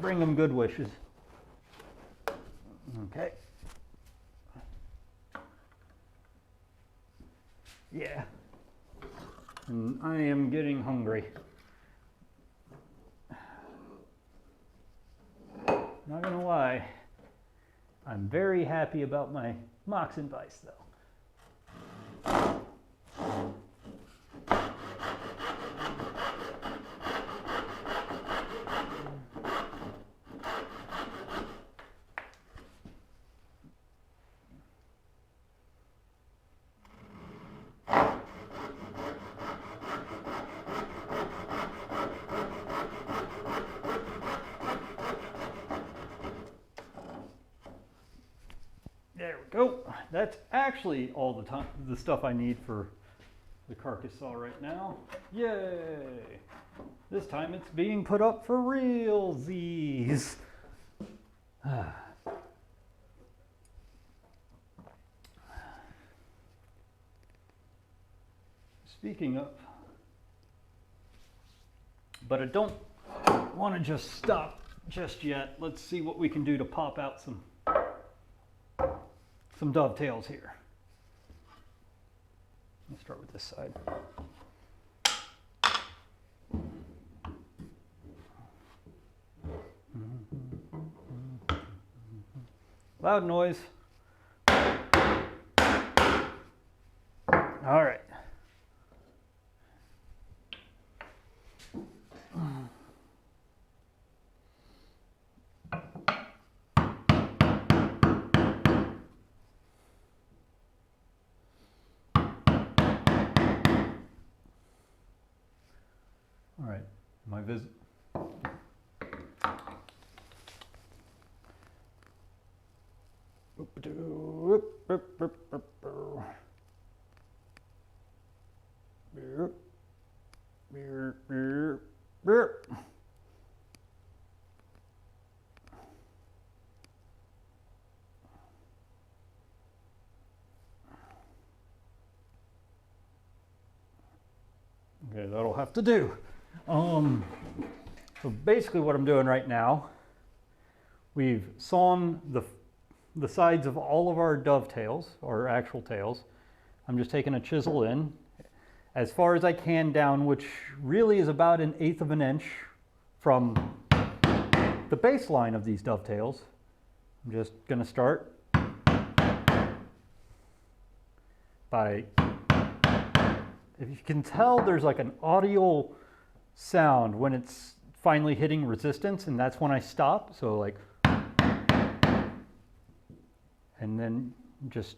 bring them good wishes. Okay. Yeah. And I am getting hungry. Not gonna lie, I'm very happy about my Moxon Vice though. go. That's actually all the stuff I need for the carcass saw right now. Yay! This time it's being put up for realsies. Speaking of, but I don't want to just stop just yet. Let's see what we can do to pop out some dovetails here. Let's start with this side. Loud noise. All right. All right, my visit. Okay, that'll have to do. So basically what I'm doing right now, we've sawn the sides of all of our dovetails, or actual tails. I'm just taking a chisel in as far as I can down, which really is about 1/8 of an inch from the baseline of these dovetails. I'm just gonna start by, if you can tell, there's like an audio sound when it's finally hitting resistance, and that's when I stop. So like, and then just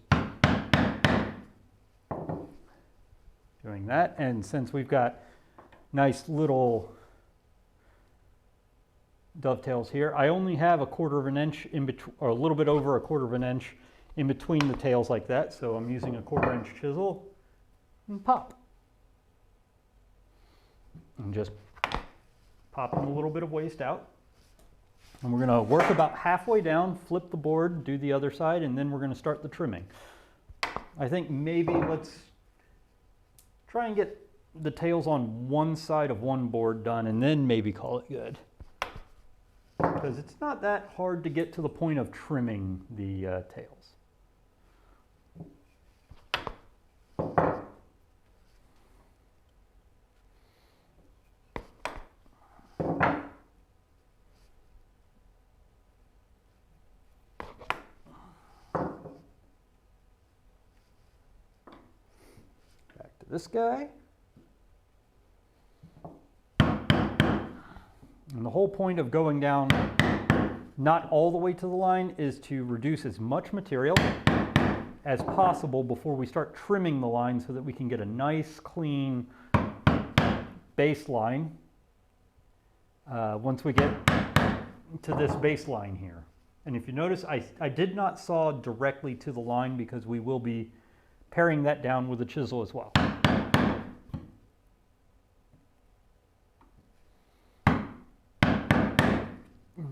doing that. And since we've got nice little dovetails here, I only have 1/4 of an inch in between, or a little bit over 1/4 of an inch in between the tails like that. So I'm using a 1/4 inch chisel and pop. And just popping a little bit of waste out. And we're gonna work about halfway down, flip the board, do the other side, and then we're gonna start the trimming. I think maybe let's try and get the tails on one side of one board done, and then maybe call it good. Because it's not that hard to get to the point of trimming the tails. This guy. And the whole point of going down not all the way to the line is to reduce as much material as possible before we start trimming the line, so that we can get a nice clean baseline once we get to this baseline here. And if you notice, I did not saw directly to the line because we will be paring that down with a chisel as well.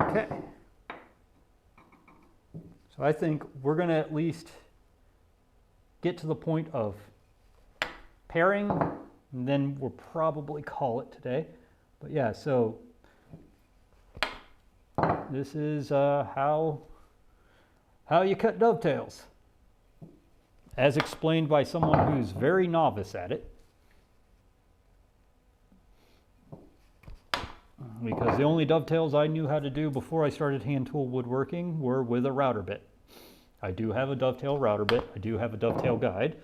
Okay, so I think we're going to at least get to the point of pairing, and then we'll probably call it today. But yeah, so this is how you cut dovetails, as explained by someone who's very novice at it. Because the only dovetails I knew how to do before I started hand tool woodworking were with a router bit. I do have a dovetail router bit. I do have a dovetail guide.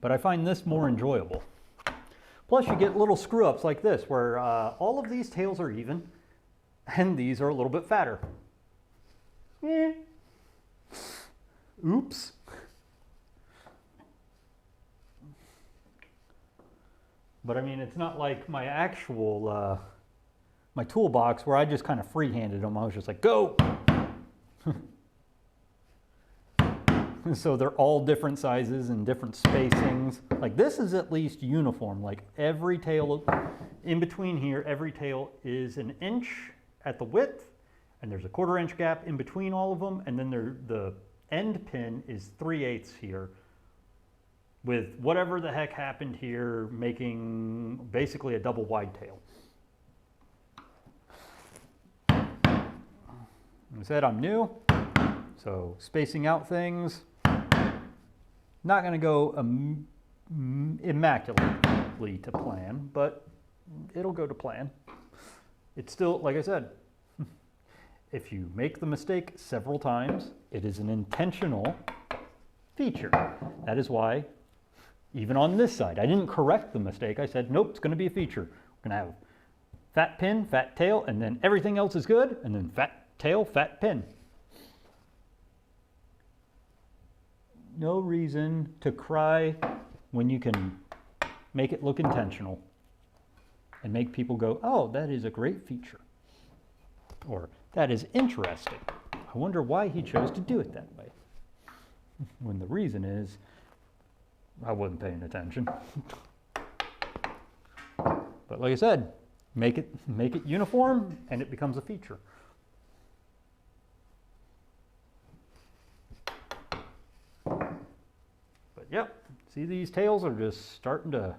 But I find this more enjoyable. Plus you get little screw ups like this, where all of these tails are even and these are a little bit fatter. Oops. But I mean, it's not like my actual my toolbox where I just kind of free-handed them. I was just like, go! So they're all different sizes and different spacings. Like this is at least uniform. Like every tail in between here, every tail is an inch at the width, and there's a 1/4 inch gap in between all of them, and then the end pin is 3/8 here, with whatever the heck happened here, making basically a double wide tail. Like I said, I'm new, so spacing out things, not going to go immaculately to plan, but it'll go to plan. It's still, like I said, if you make the mistake several times, it is an intentional feature. That is why, even on this side, I didn't correct the mistake. I said, nope, it's going to be a feature. We're going to have fat pin, fat tail, and then everything else is good, and then fat tail, fat pin. No reason to cry when you can make it look intentional and make people go, oh, that is a great feature. Or, that is interesting. I wonder why he chose to do it that way. When the reason is, I wasn't paying attention. But like I said, make it uniform and it becomes a feature. But yep, see, these tails are just starting to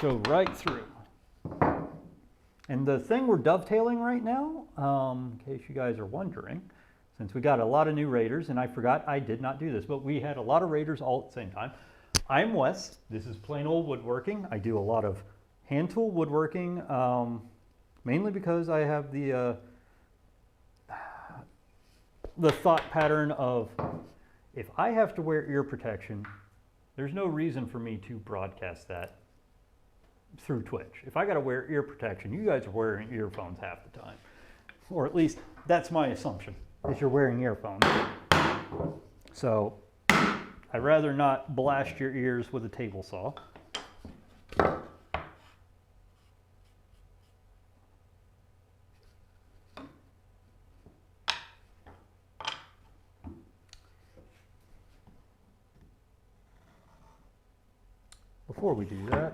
show right through. And the thing we're dovetailing right now, in case you guys are wondering, since we got a lot of new raiders, and I forgot I did not do this, but we had a lot of raiders all at the same time. I'm Wes. This is plain old woodworking. I do a lot of hand tool woodworking, mainly because I have the thought pattern of, if I have to wear ear protection, there's no reason for me to broadcast that through Twitch. If I got to wear ear protection, you guys are wearing earphones half the time. Or at least that's my assumption, is you're wearing earphones. So I'd rather not blast your ears with a table saw. Before we do that,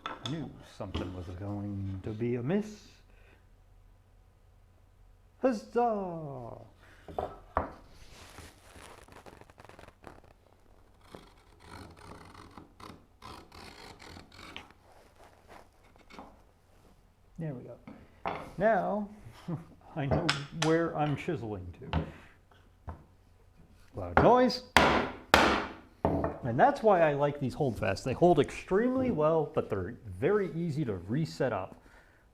I knew something was going to be amiss. Huzzah! There we go. Now, I know where I'm chiseling to. Loud noise. And that's why I like these holdfasts. They hold extremely well, but they're very easy to reset up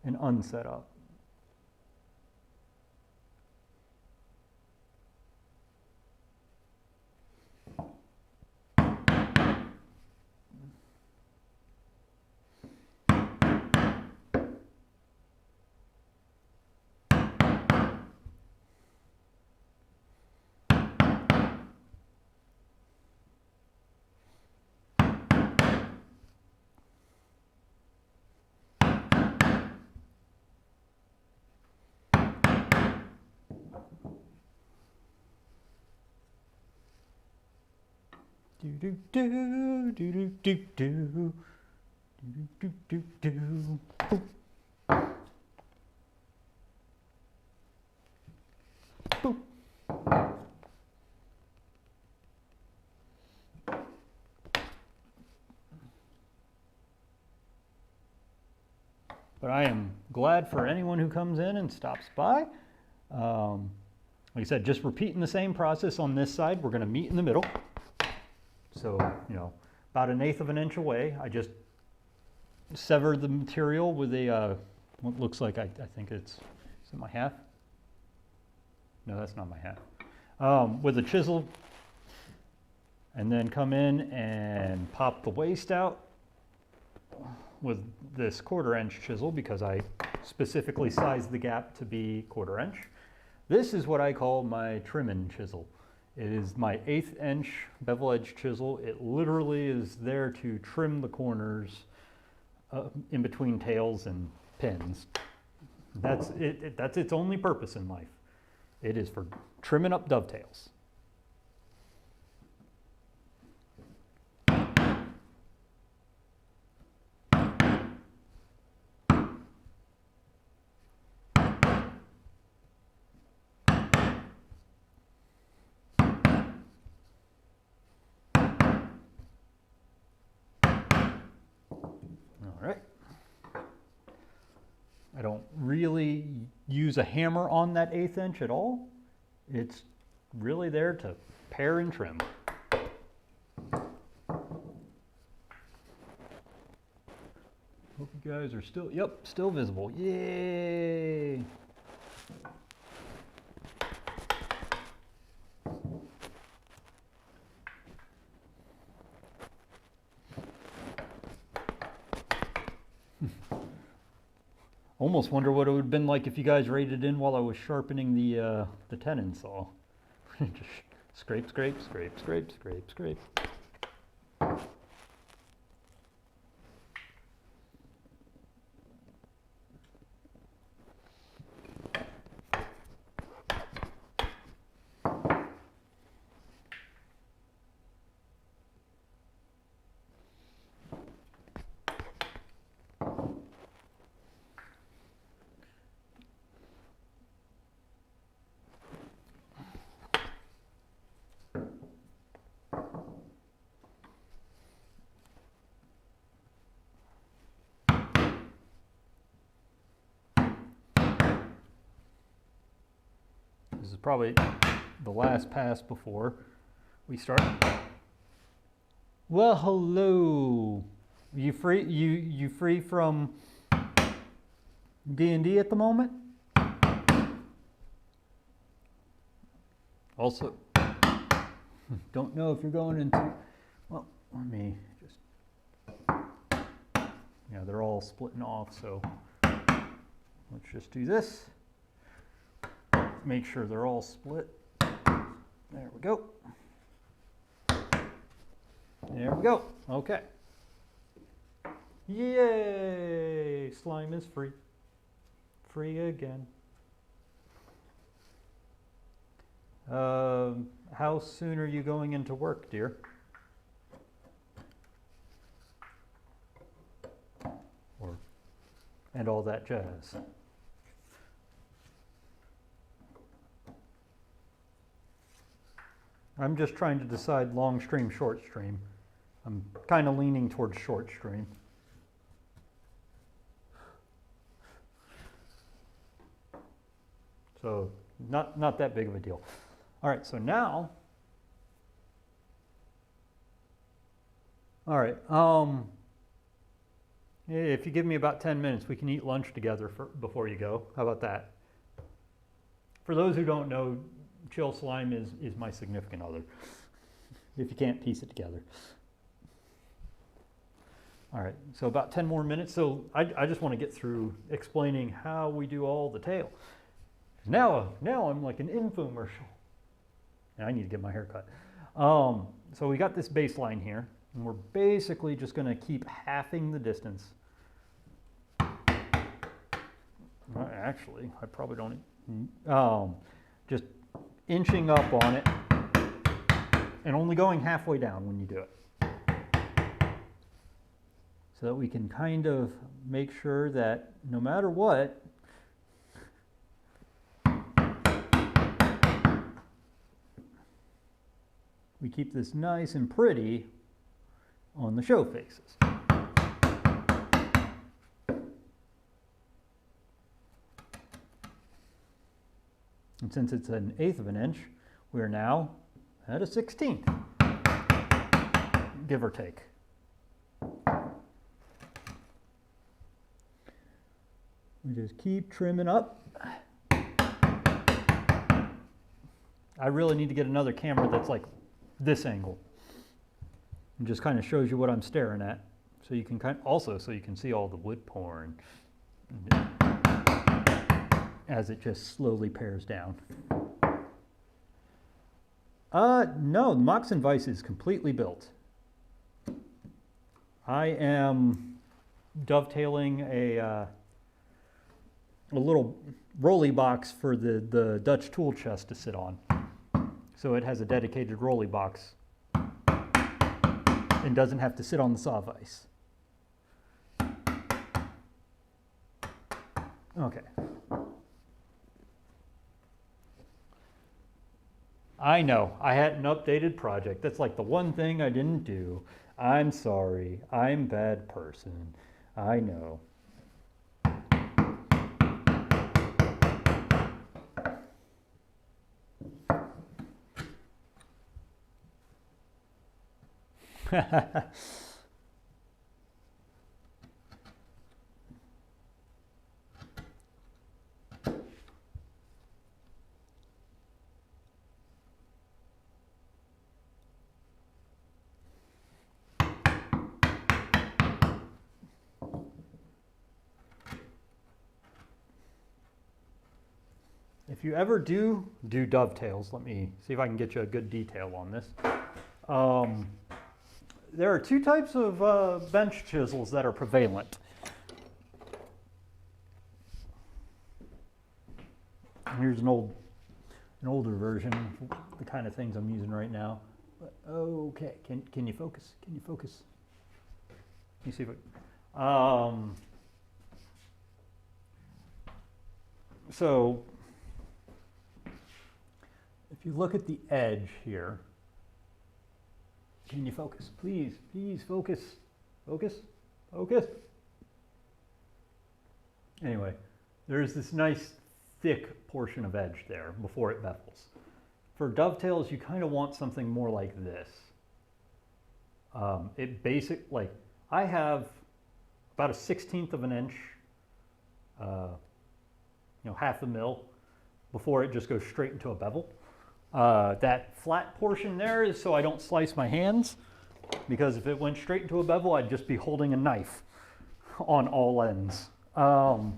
and unset up. Do do do do do do do do do do do. Boop. But I am glad for anyone who comes in and stops by. Like I said, just repeating the same process on this side. We're going to meet in the middle. So, you know, about 1/8 of an inch away, I just severed the material with a, what looks like, I think is it my half? No, that's not my half. With a chisel, and then come in and pop the waste out with this 1/4 inch chisel because I specifically sized the gap to be 1/4 inch. This is what I call my trim-in chisel. It is my 1/8 inch bevel edge chisel. It literally is there to trim the corners in between tails and pins. That's it. That's its only purpose in life. It is for trimming up dovetails. All right. I don't really use a hammer on that 1/8 inch at all. It's really there to pare and trim. Hope you guys are still, yep, still visible. Yay! Almost wonder what it would have been like if you guys raided in while I was sharpening the tenon saw. Just scrape, scrape, scrape, scrape, scrape, scrape. This is probably the last pass before we start. Well, hello. You free? You free from D&D at the moment? Also, don't know if you're going into. Well, let me just. Yeah, they're all splitting off, so let's just do this. Make sure they're all split. There we go. There we go. Okay. Yay! Slime is free. Free again. How soon are you going into work, dear? And all that jazz. I'm just trying to decide long stream, short stream. I'm kind of leaning towards short stream. So not that big of a deal. All right, so now, all right, if you give me about 10 minutes, we can eat lunch together before you go. How about that? For those who don't know, Chill Slime is my significant other, if you can't piece it together. All right, so about 10 more minutes. So I just want to get through explaining how we do all the tail. Now I'm like an infomercial. And I need to get my hair cut. So we got this baseline here, and we're basically just going to keep halving the distance. Actually, I probably don't. Just inching up on it, and only going halfway down when you do it. So that we can kind of make sure that no matter what, we keep this nice and pretty on the show faces. And since it's an 1/8 of an inch, we're now at a 1/16, give or take. We just keep trimming up. I really need to get another camera that's like this angle. And just kind of shows you what I'm staring at. So you can so you can see all the wood porn as it just slowly pares down. No, the Moxon vise is completely built. I am dovetailing a little rolly box for the Dutch tool chest to sit on. So it has a dedicated rolly box and doesn't have to sit on the saw vise. Okay. I know, I had an updated project. That's like the one thing I didn't do. I'm sorry, I'm a bad person. I know. If you ever do dovetails, let me see if I can get you a good detail on this. There are two types of bench chisels that are prevalent. Here's an older version of the kind of things I'm using right now. But, okay, can you focus? Can you focus? Let me see if so if you look at the edge here, can you focus? Please, please focus. Focus, focus. Anyway, there's this nice thick portion of edge there before it bevels. For dovetails, you kind of want something more like this. I have about a 1/16 of an inch, half a mil, before it just goes straight into a bevel. That flat portion there is so I don't slice my hands, because if it went straight into a bevel, I'd just be holding a knife on all ends. But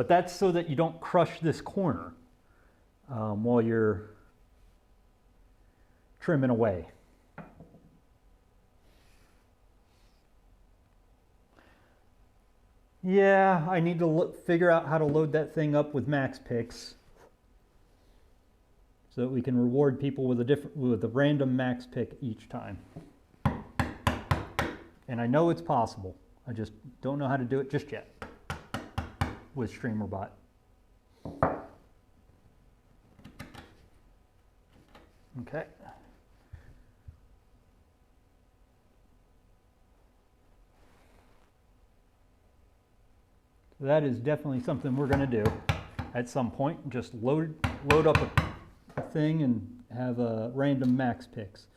that's so that you don't crush this corner while you're trimming away. Yeah, I need to figure out how to load that thing up with max picks so that we can reward people with a random max pick each time. And I know it's possible. I just don't know how to do it just yet with StreamerBot. Okay. So that is definitely something we're going to do at some point. Just load up a thing and have random max picks.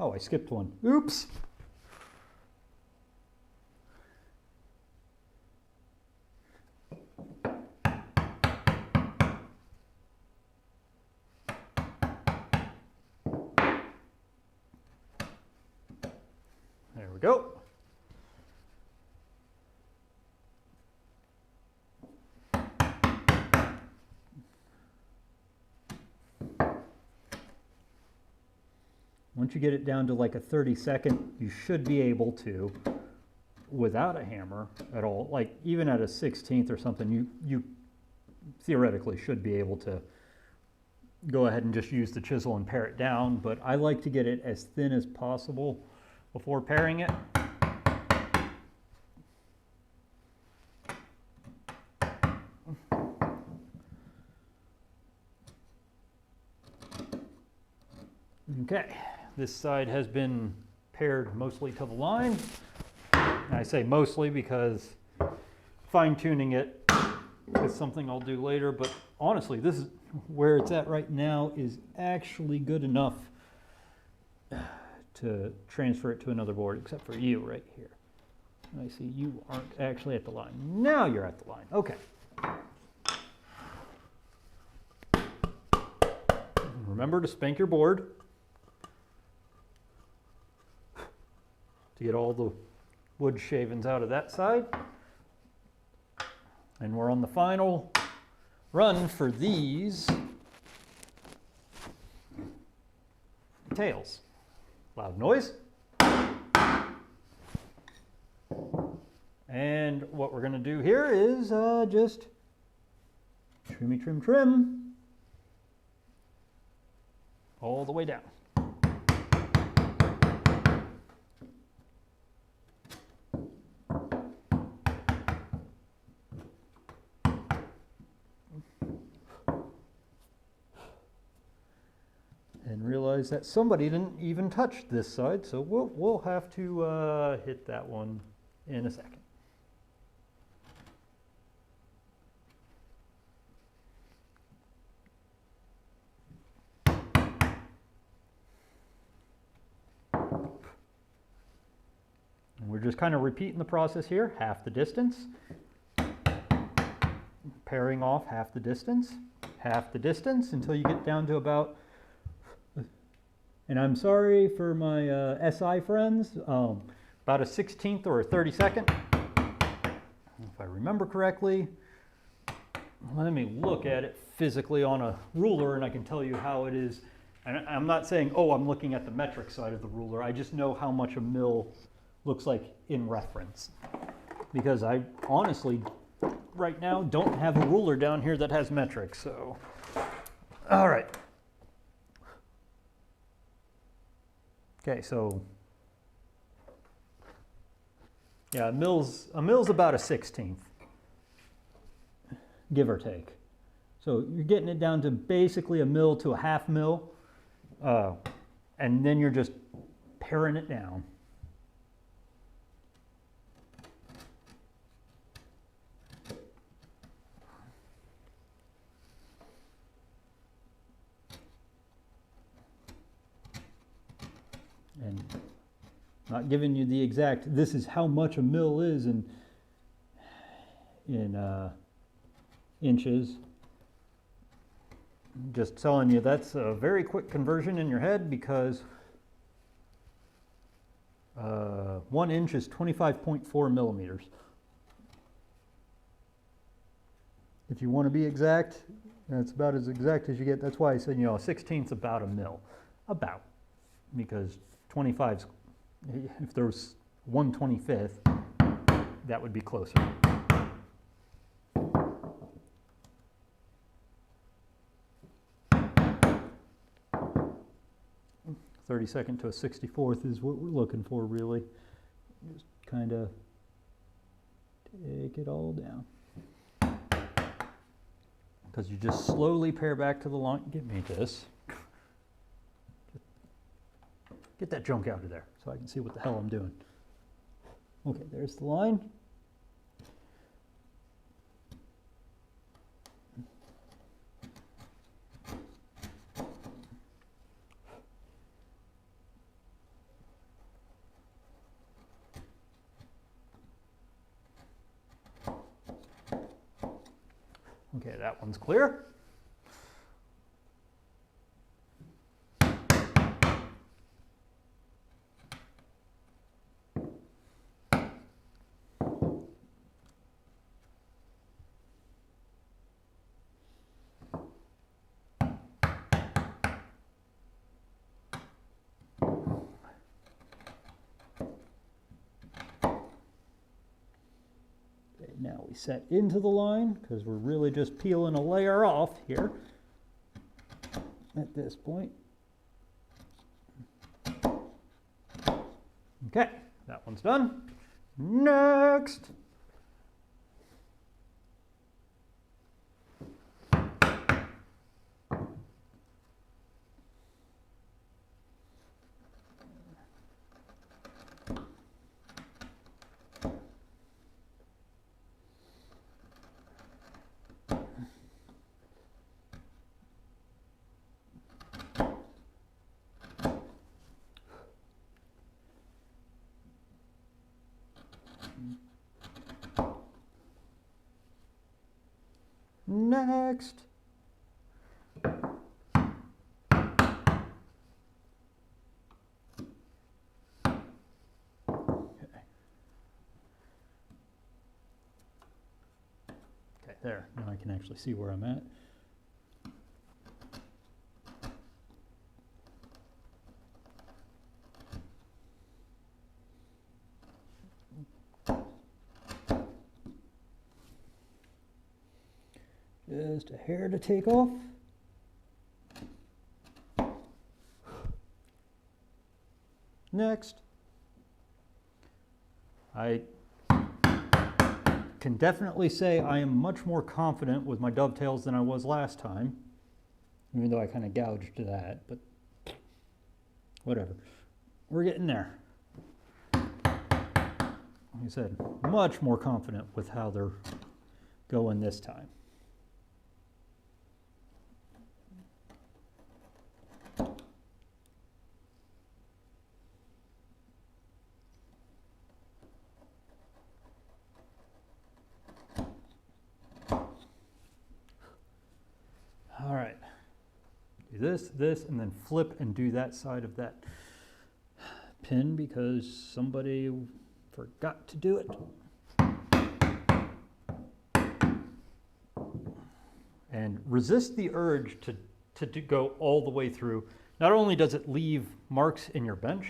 Oh, I skipped one. Oops. There we go. Once you get it down to like a 30-second, you should be able to, without a hammer at all, like even at a 1/16 or something, you theoretically should be able to go ahead and just use the chisel and pare it down, but I like to get it as thin as possible before paring it. Okay. This side has been pared mostly to the line. And I say mostly because fine-tuning it is something I'll do later, but honestly, this is where it's at right now is actually good enough to transfer it to another board, except for you right here. I see you aren't actually at the line. Now you're at the line. Okay. Remember to spank your board to get all the wood shavings out of that side. And we're on the final run for these tails. Loud noise. And what we're going to do here is just trimmy, trim, trim all the way down. And realize that somebody didn't even touch this side, so we'll have to hit that one in a second. And we're just kind of repeating the process here, half the distance, pairing off half the distance until you get down to about, and I'm sorry for my SI friends, about a 16th or a 32nd, if I remember correctly. Let me look at it physically on a ruler and I can tell you how it is. And I'm not saying, oh, I'm looking at the metric side of the ruler. I just know how much a mil looks like in reference. Because I honestly, right now, don't have a ruler down here that has metric, so. All right. Okay, so. Yeah, a mill's about a 16th, give or take. So you're getting it down to basically a mil to a half mil, and then you're just paring it down. And not giving you the exact, this is how much a mil is in inches. Just telling you that's a very quick conversion in your head because 1 inch is 25.4 millimeters. If you want to be exact, that's about as exact as you get. That's why I said, you know, a 16th's about a mil. About. Because 25's, if there was 1/25th, that would be closer. (32nd) to a 64th is what we're looking for, really. Just kind of take it all down. Because you just slowly pare back to the line. Give me this. Get that junk out of there so I can see what the hell I'm doing. Okay, there's the line. Okay, that one's clear. Now we set into the line because we're really just peeling a layer off here at this point. Okay, that one's done. Next. Next. Okay, there. Now I can actually see where I'm at. Just a hair to take off. Next. I can definitely say I am much more confident with my dovetails than I was last time, even though I kind of gouged that, but whatever. We're getting there. Like I said, much more confident with how they're going this time. All right, do this, and then flip and do that side of that pin because somebody forgot to do it. And resist the urge to go all the way through. Not only does it leave marks in your bench,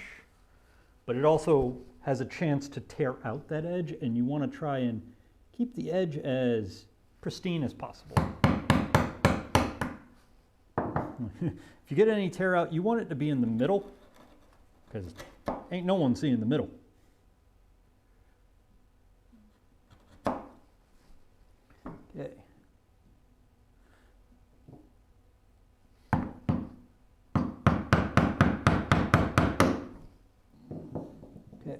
but it also has a chance to tear out that edge, and you want to try and keep the edge as pristine as possible. If you get any tear out, you want it to be in the middle, because ain't no one seeing the middle. Okay. Okay.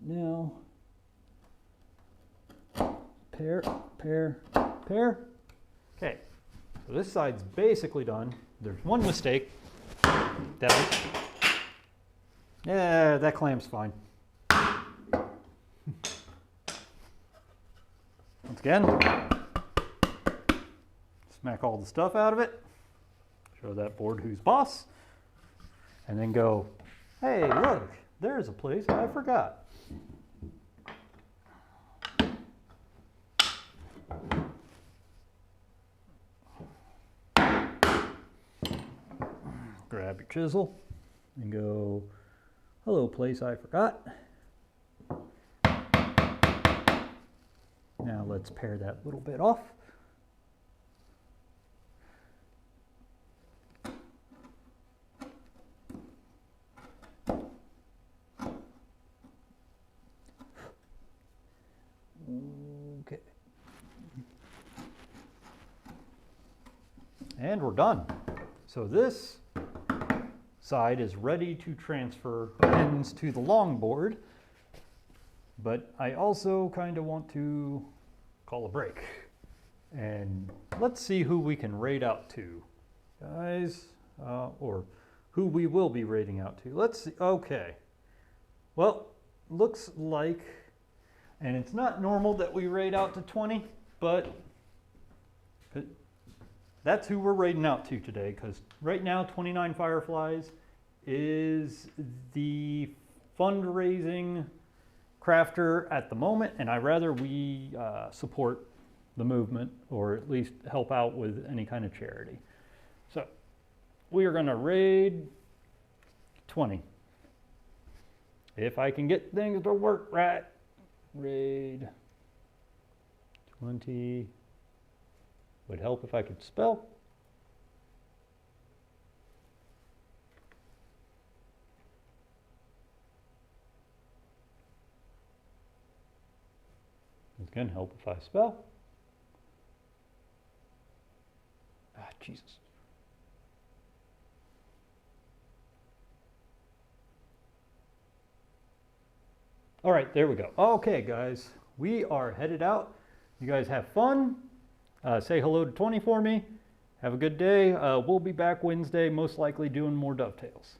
Now, pair. Okay. So this side's basically done. There's one mistake. That clam's fine. Once again, smack all the stuff out of it. Show that board who's boss. And then go, hey, look, there's a place I forgot. Grab your chisel and go, hello, place I forgot. Now let's pare that little bit off. Okay. And we're done. So this side is ready to transfer pins to the longboard, but I also kind of want to call a break. And let's see who we can raid out to, guys, or who we will be raiding out to. Let's see. Okay. Well, looks like, and it's not normal that we raid out to 20, but that's who we're raiding out to today, because right now 29 Fireflies is the fundraising crafter at the moment, and I'd rather we support the movement, or at least help out with any kind of charity. So we are going to raid 20. If I can get things to work right, raid 20. Would help if I could spell. It's going to help if I spell. Ah, Jesus. All right, there we go. Okay, guys, we are headed out. You guys have fun. Say hello to 20 for me. Have a good day. We'll be back Wednesday, most likely doing more dovetails.